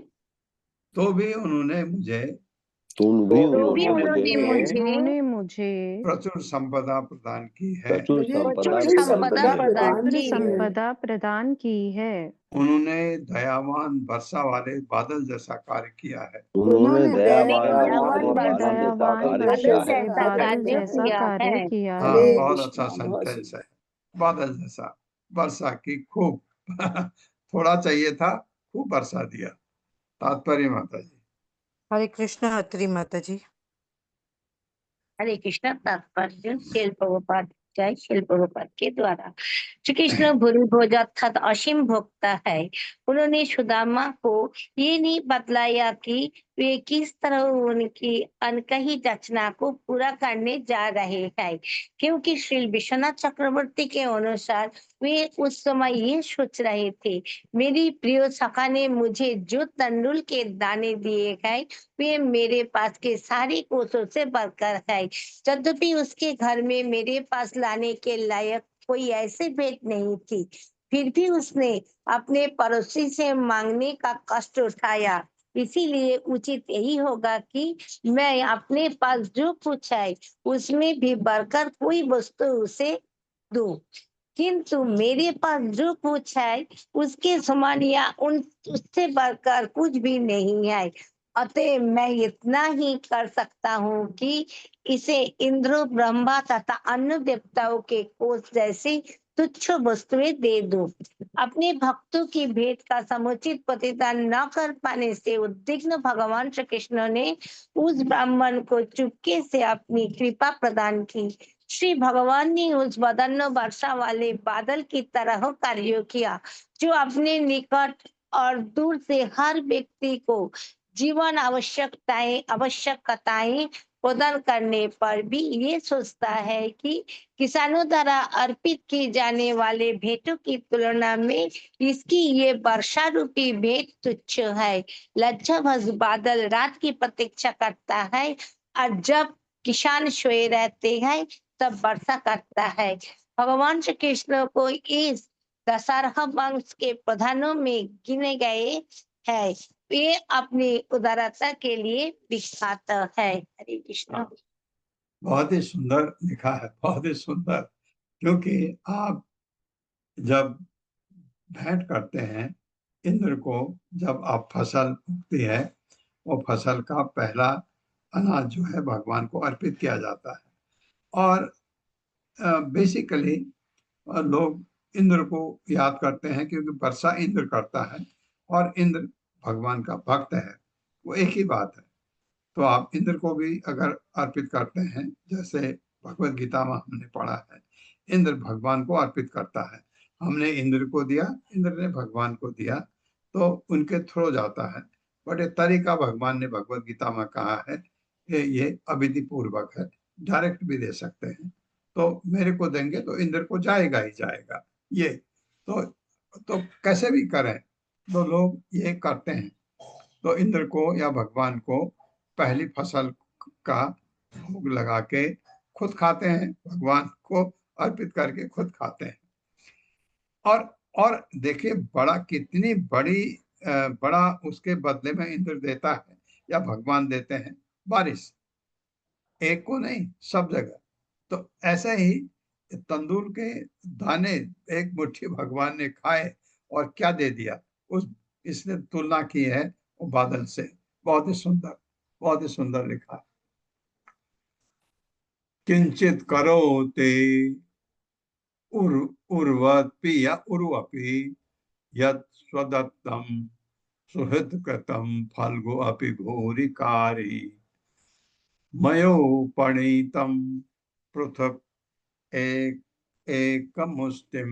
तो भी उन्होंने मुझे तो भी उन्होंने मुझे प्रचुर संपदा प्रदान की है। प्रचुर संपदा संपदा प्रदान की है। उन्होंने दयावान वर्षा वाले बादल जैसा कार्य किया है। उन्होंने दयावान दयावान बादल जैसा कार्य किया हाँ, है। बहुत अच्छा सेंटेंस है। बादल जैसा वर्षा की खूब थोड़ा चाहिए था, खूब वर्षा दिया। तात्पर्य माता जी। हरे कृष्ण अत्री माता जी। हरे कृष्ण। तात्पर्य शिल प्रभुपाद जय शिल प्रभुपाद के द्वारा श्री कृष्ण भूरि भोज अर्थात असीम भोक्ता है। उन्होंने सुदामा को ये नहीं बतलाया कि वे किस तरह उनकी अनकही रचना को पूरा करने जा रहे हैं, क्योंकि श्री विश्वनाथ चक्रवर्ती के अनुसार वे उस समय ये सोच रहे थे, मेरी प्रिय सखा ने मुझे जो तंडुल के दाने दिए हैं वे मेरे पास के सारी कोसों से बढ़कर है। यद्यपि उसके घर में मेरे पास लाने के लायक कोई ऐसी भेंट नहीं थी, फिर भी उसने अपने पड़ोसी से मांगने का कष्ट उठाया। इसीलिए उचित यही होगा कि मैं अपने पास जो कुछ है उसमें भी बढ़कर कोई वस्तु उसे दूं, किंतु मेरे पास जो कुछ है उसके समान या उससे बढ़कर कुछ भी नहीं है। अतः मैं इतना ही कर सकता हूँ कि इसे इंद्र ब्रह्मा तथा अन्य देवताओं के कोष जैसी तुच्छ वस्तुएं दे दो। अपने भक्तों की भेंट का समुचित प्रतिदान न कर पाने से उद्विग्न भगवान श्री कृष्ण ने उस ब्राह्मण को चुपके से अपनी कृपा प्रदान की। श्री भगवान ने उस बदन वर्षा वाले बादल की तरह कार्य किया, जो अपने निकट और दूर से हर व्यक्ति को जीवन आवश्यकताएं प्रदान करने पर भी ये सोचता है कि किसानों द्वारा अर्पित की जाने वाले भेंटों की तुलना में इसकी ये वर्षा रूपी भेंट तुच्छ है। लज्जावश बादल रात की प्रतीक्षा करता है और जब किसान सोए रहते हैं तब वर्षा करता है। भगवान श्री कृष्ण को इस दशहरा वंश के प्रधानों में गिने गए हैं। वे अपनी उदारता के लिए विख्यात है। हरे कृष्ण। बहुत ही सुंदर लिखा है, बहुत ही सुंदर। क्योंकि आप जब भेंट करते हैं इंद्र को, जब आप फसल उगती है, वो फसल का पहला अनाज जो है भगवान को अर्पित किया जाता है। और बेसिकली लोग इंद्र को याद करते हैं क्योंकि वर्षा इंद्र करता है और इंद्र भगवान का भक्त है, वो एक ही बात है। तो आप इंद्र को भी अगर अर्पित करते हैं, जैसे भगवत गीता में हमने पढ़ा है, इंद्र भगवान को अर्पित करता है। हमने इंद्र को दिया, इंद्र ने भगवान को दिया, तो उनके थ्रू जाता है। बट ये तरीका भगवान ने भगवत गीता में कहा है कि ये अविधि पूर्वक है, डायरेक्ट भी दे सकते हैं। तो मेरे को देंगे तो इंद्र को जाएगा ही जाएगा। ये तो कैसे भी करें तो लोग ये करते हैं। तो इंद्र को या भगवान को पहली फसल का भोग लगा के खुद खाते हैं, भगवान को अर्पित करके खुद खाते हैं। और देखिए बड़ा कितनी बड़ा उसके बदले में इंद्र देता है या भगवान देते हैं, बारिश। एक को नहीं, सब जगह। तो ऐसे ही तंदूर के दाने एक मुट्ठी भगवान ने खाए और क्या दे दिया, इसने तुलना की है वो बादल से। बहुत ही सुंदर लिखा। किंचित करोते उर्वपि या उर्वपि यत् स्वदत्तम सुहृद कृतम फल्गु अपि भूरिकारी मयोपणीतम पृथक एकमुष्टिम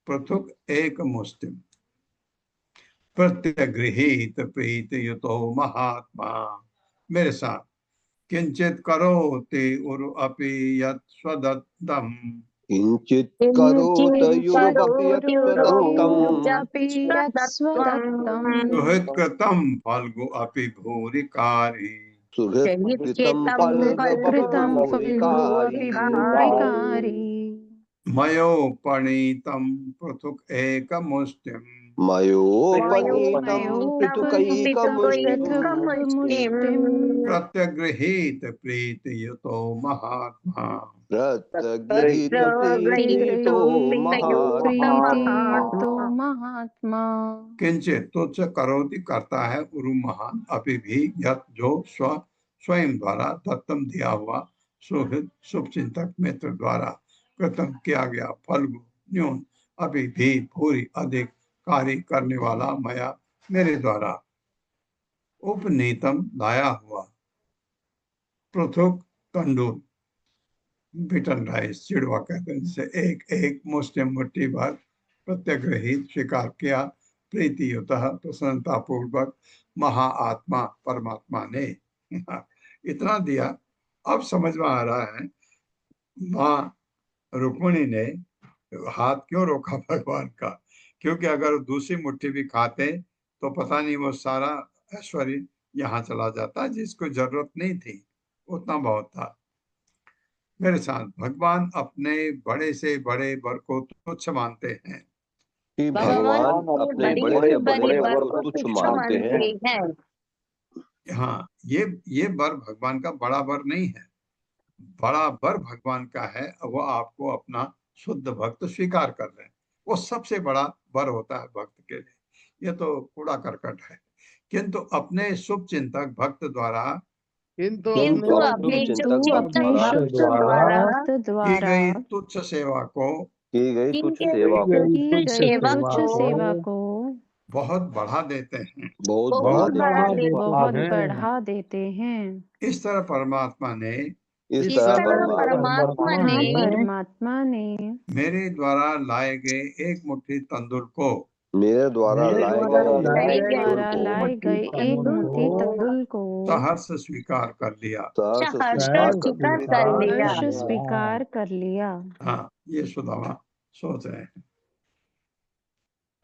पृथुक एकमुष्टिम प्रत्यगृहीत प्रीत युतो महात्मा। मेरे साथ किंचित करोति उरु अपि यत् स्वदत्तम किंचित करोति उरुवपि यत् स्वदत्तम सुहृत् कृतं फल्गु अपि भूरिकारी चलिए सुहृत्कृतं कृतं फलविभूरिकारी विभूरिकारी मयोपणीतं पृथुक एकमुष्टिम् मयोपनीतं पृथुकैकमुष्टिम् प्रत्यगृहीत प्रीतियुतो महात्मा प्रत्यगृहीत प्रीतियुतो महात्मा प्रीतियुतो महात्मा किंचित तुच्छ करोति करता है उरु महान अभी भी यत जो स्वयं द्वारा दत्तम दिया हुआ सुहृद शुभचिंतक मित्र द्वारा कृतम किया गया फल न्यून अभी भी पूरी अधिक कार्य करने वाला मया मेरे द्वारा उपनीतम लाया हुआ पृथुक तंडुल बिटन राइस चिड़वा कहते हैं, जिसे एक एक मुस्लिम मुट्ठी भर प्रत्यग्रहित स्वीकार किया प्रीति युतः प्रसन्नता पूर्वक महाआत्मा परमात्मा ने इतना दिया। अब समझ में आ रहा है माँ रुक्मिणी ने हाथ क्यों रोका भगवान का, क्योंकि अगर दूसरी मुट्ठी भी खाते तो पता नहीं वो सारा ऐश्वर्य यहाँ चला जाता, जिसको जरूरत नहीं थी, उतना बहुत था। मेरे साथ भगवान अपने बड़े से बड़े वर को तुच्छ मानते हैं। कि भगवान अपने बड़े से बड़े वर को तुच्छ मानते हैं। हाँ, ये वर भगवान का बड़ा वर नहीं है, बड़ा वर भगवान का है, वो आपको अपना शुद्ध भक्त स्वीकार कर रहे हैं, वो सबसे बड़ा वर होता है भक्त के लिए। ये तो कूड़ा करकट है, किंतु अपने शुभ चिंतक भक्त द्वारा किंतु अपने भक्त द्वारा की गई तुच्छ सेवा को सेवा को बहुत बढ़ा देते हैं, बहुत बढ़ा देते हैं। इस तरह परमात्मा ने परमात्मा ने मेरे द्वारा लाए गए एक मुट्ठी तंदुर को मेरे द्वारा लाए गए एक मुट्ठी तंदुल को सहर्ष स्वीकार कर लिया। स्वीकार कर लिया। हाँ, ये सुदामा सोच रहे हैं।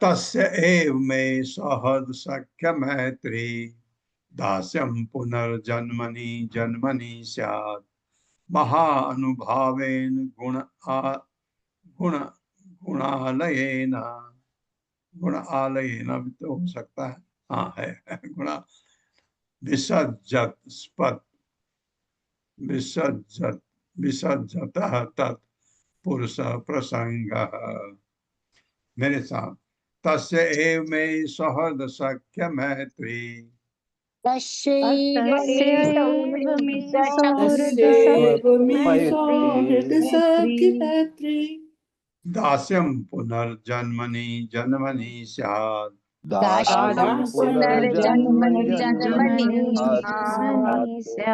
तस्य एव मे सहद सख्य मैत्री दास्यम पुनर्जन्मनि जन्मनि स्यात् महाअनुभावेन गुणालयेन भी तो हो सकता है, हाँ है गुणा विसज्जतः तत् पुरुष प्रसंगः। मेरे साथ तस्य एव मे सहद सख्य मैत्री दास्यम पुनर्जन्मनि जन्मनि स्यात्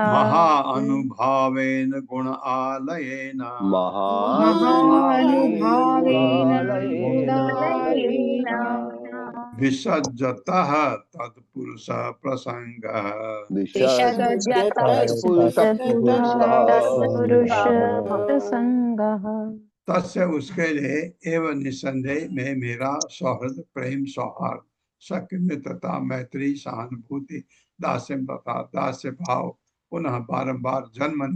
महाअनुभावेन गुण आलयेन विसज्जतः तत्पुरुष प्रसंगः। तस्य उसके लिए एवं निसंदेह में मेरा सौहृद प्रेम सौहार्द सख्य मित्रता मैत्री सहानुभूति दास्यम तथा दास्य भाव पुनः बारंबार जन्म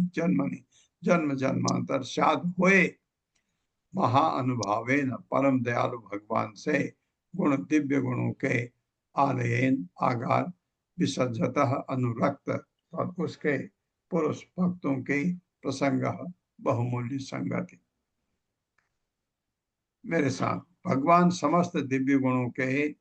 जन्मांतर शाद हुए महाअनुभावेन परम दयालु भगवान से गुण दिव्य गुणों के आलयन आगार विसज्जतः अनुरक्त और उसके पुरुष भक्तों के प्रसंग बहुमूल्य संगति। मेरे साथ भगवान समस्त दिव्य गुणों के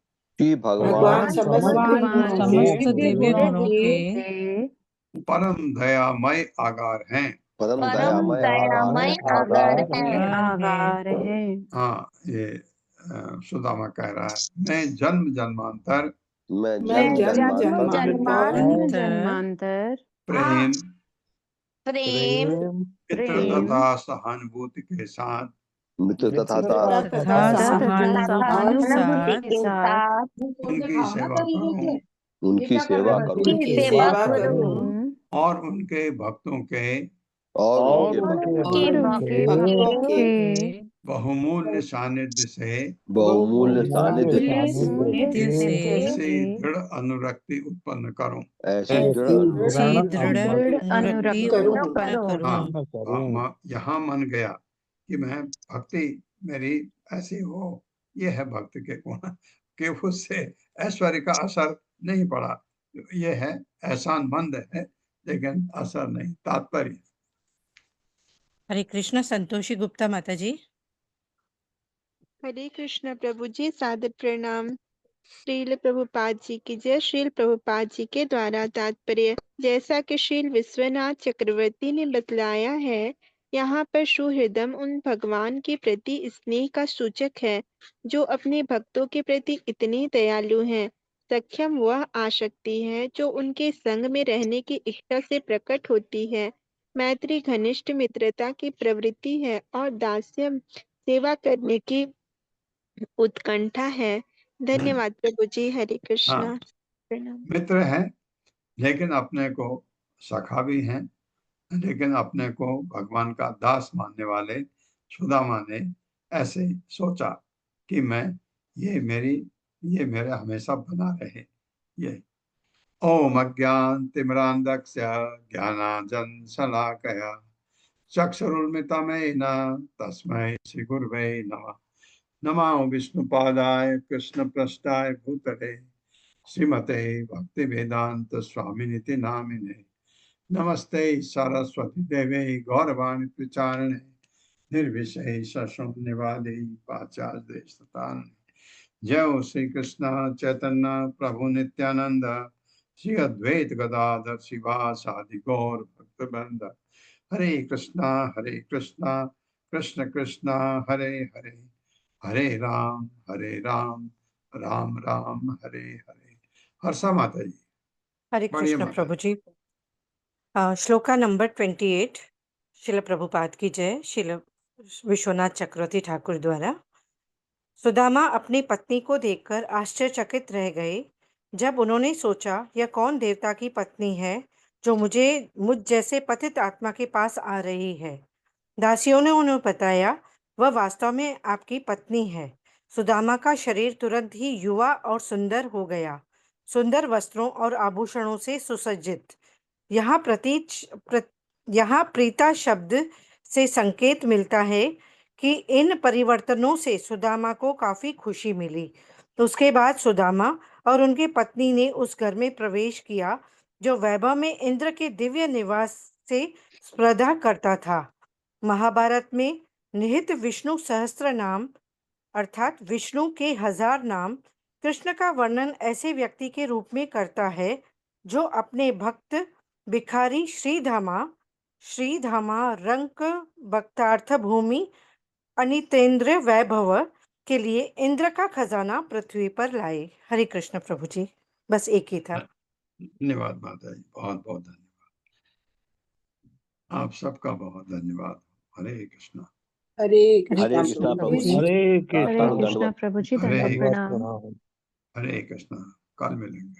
परम दयामय आगार हैं। हाँ, ये सुदामा कह रहा है, मैं जन्म जन्मांतर प्रेम तथा सहानुभूति के साथ उनकी सेवा करूं और उनके भक्तों के बहुमूल्य सानिध्य से बहुमूल्य सानिध्य ऐसी दृढ़ अनुरक्ति उत्पन्न करूं। ऐसी दृढ़ ऐसी अनुरक्ति दृढ़ अनुरक्ति उत्पन्न हाँ, करूं। यहाँ मन गया कि मैं भक्ति मेरी ऐसी हो, ये है भक्त के गुण कि उससे ऐश्वर्य का असर नहीं पड़ा। ये है एहसान मंद है लेकिन असर नहीं। तात्पर्य हरे कृष्ण संतोषी गुप्ता माता जी। हरे कृष्ण प्रभु जी, सादर प्रणाम। श्रील प्रभुपाद जी की जय। श्रील प्रभुपाद जी के द्वारा तात्पर्य, जैसा कि श्रील विश्वनाथ चक्रवर्ती ने बतलाया है, यहाँ पर सुहृदय उन भगवान के प्रति स्नेह का सूचक है जो अपने भक्तों के प्रति इतने दयालु हैं। सक्षम वह आसक्ति है जो उनके संग में रहने की इच्छा से प्रकट होती है। मैत्री घनिष्ठ मित्रता की प्रवृत्ति है और दास्य सेवा करने की उत्कंठा है। धन्यवाद प्रभु जी। हरे कृष्णा। हाँ, प्रणाम। मित्र है लेकिन अपने को सखा भी हैं, लेकिन अपने को भगवान का दास मानने वाले सुदामा ने ऐसे सोचा कि मैं ये मेरा हमेशा बना रहे। ये ओम अज्ञान तिमिरांधस्य ज्ञानांजन शलाकया चक्षुरुन्मिलितं तस्मै श्री गुरवे नमः। नमो विष्णुपादाय कृष्णप्रेष्ठाय भूतले श्रीमते भक्ति वेदांत स्वामिनिति नामिने। नमस्ते सरस्वती देवे गौरवाणी प्रचारणे निर्विशेष शून्यवादी पाश्चात्य देशतारिणे। जय श्री कृष्ण चैतन्य प्रभु नित्यानंद श्री अद्वैत गदाधर शिवासादि गौर भक्तवृंद। हरे कृष्णा कृष्ण कृष्णा हरे हरे, हरे राम राम राम हरे हरे। हर्षा माता जी। हरे बढ़िया कृष्ण माता प्रभु जी। श्लोका नंबर 28। शिल प्रभुपाद की जय। शिल विश्वनाथ चक्रवर्ती ठाकुर द्वारा। सुदामा अपनी पत्नी को देखकर आश्चर्यचकित रह गए। जब उन्होंने सोचा, यह कौन देवता की पत्नी है जो मुझ जैसे पतित आत्मा के पास आ रही है। दासियों ने उन्हें बताया, वह वास्तव में आपकी पत्नी है। सुदामा का शरीर तुरंत ही युवा और सुंदर हो गया, सुंदर वस्त्रों और आभूषणों से सुसज्जित। यहाँ प्रीता शब्द से संकेत मिलता है कि इन परिवर्तनों से सुदामा को काफी खुशी मिली। उसके बाद सुदामा और उनकी पत्नी ने उस घर में प्रवेश किया जो वैभव में इंद्र के दिव्य निवास से स्पर्धा करता था। महाभारत में निहित विष्णु सहस्त्र नाम अर्थात विष्णु के 1000 नाम कृष्ण का वर्णन ऐसे व्यक्ति के रूप में करता है जो अपने भक्त भिखारी श्रीधामा रंक भक्तार्थ भूमि अनितेंद्र वैभव के लिए इंद्र का खजाना पृथ्वी पर लाए। हरे कृष्ण प्रभु जी। बस एक ही था। धन्यवाद माता जी, बहुत बहुत धन्यवाद। आप सबका बहुत धन्यवाद। हरे कृष्णा। हरे हरे कृष्णा कृष्णा प्रभु प्रभु जी। जी। हरे कृष्णा प्रभु जी। हरे कृष्णा। कल मिलेंगे।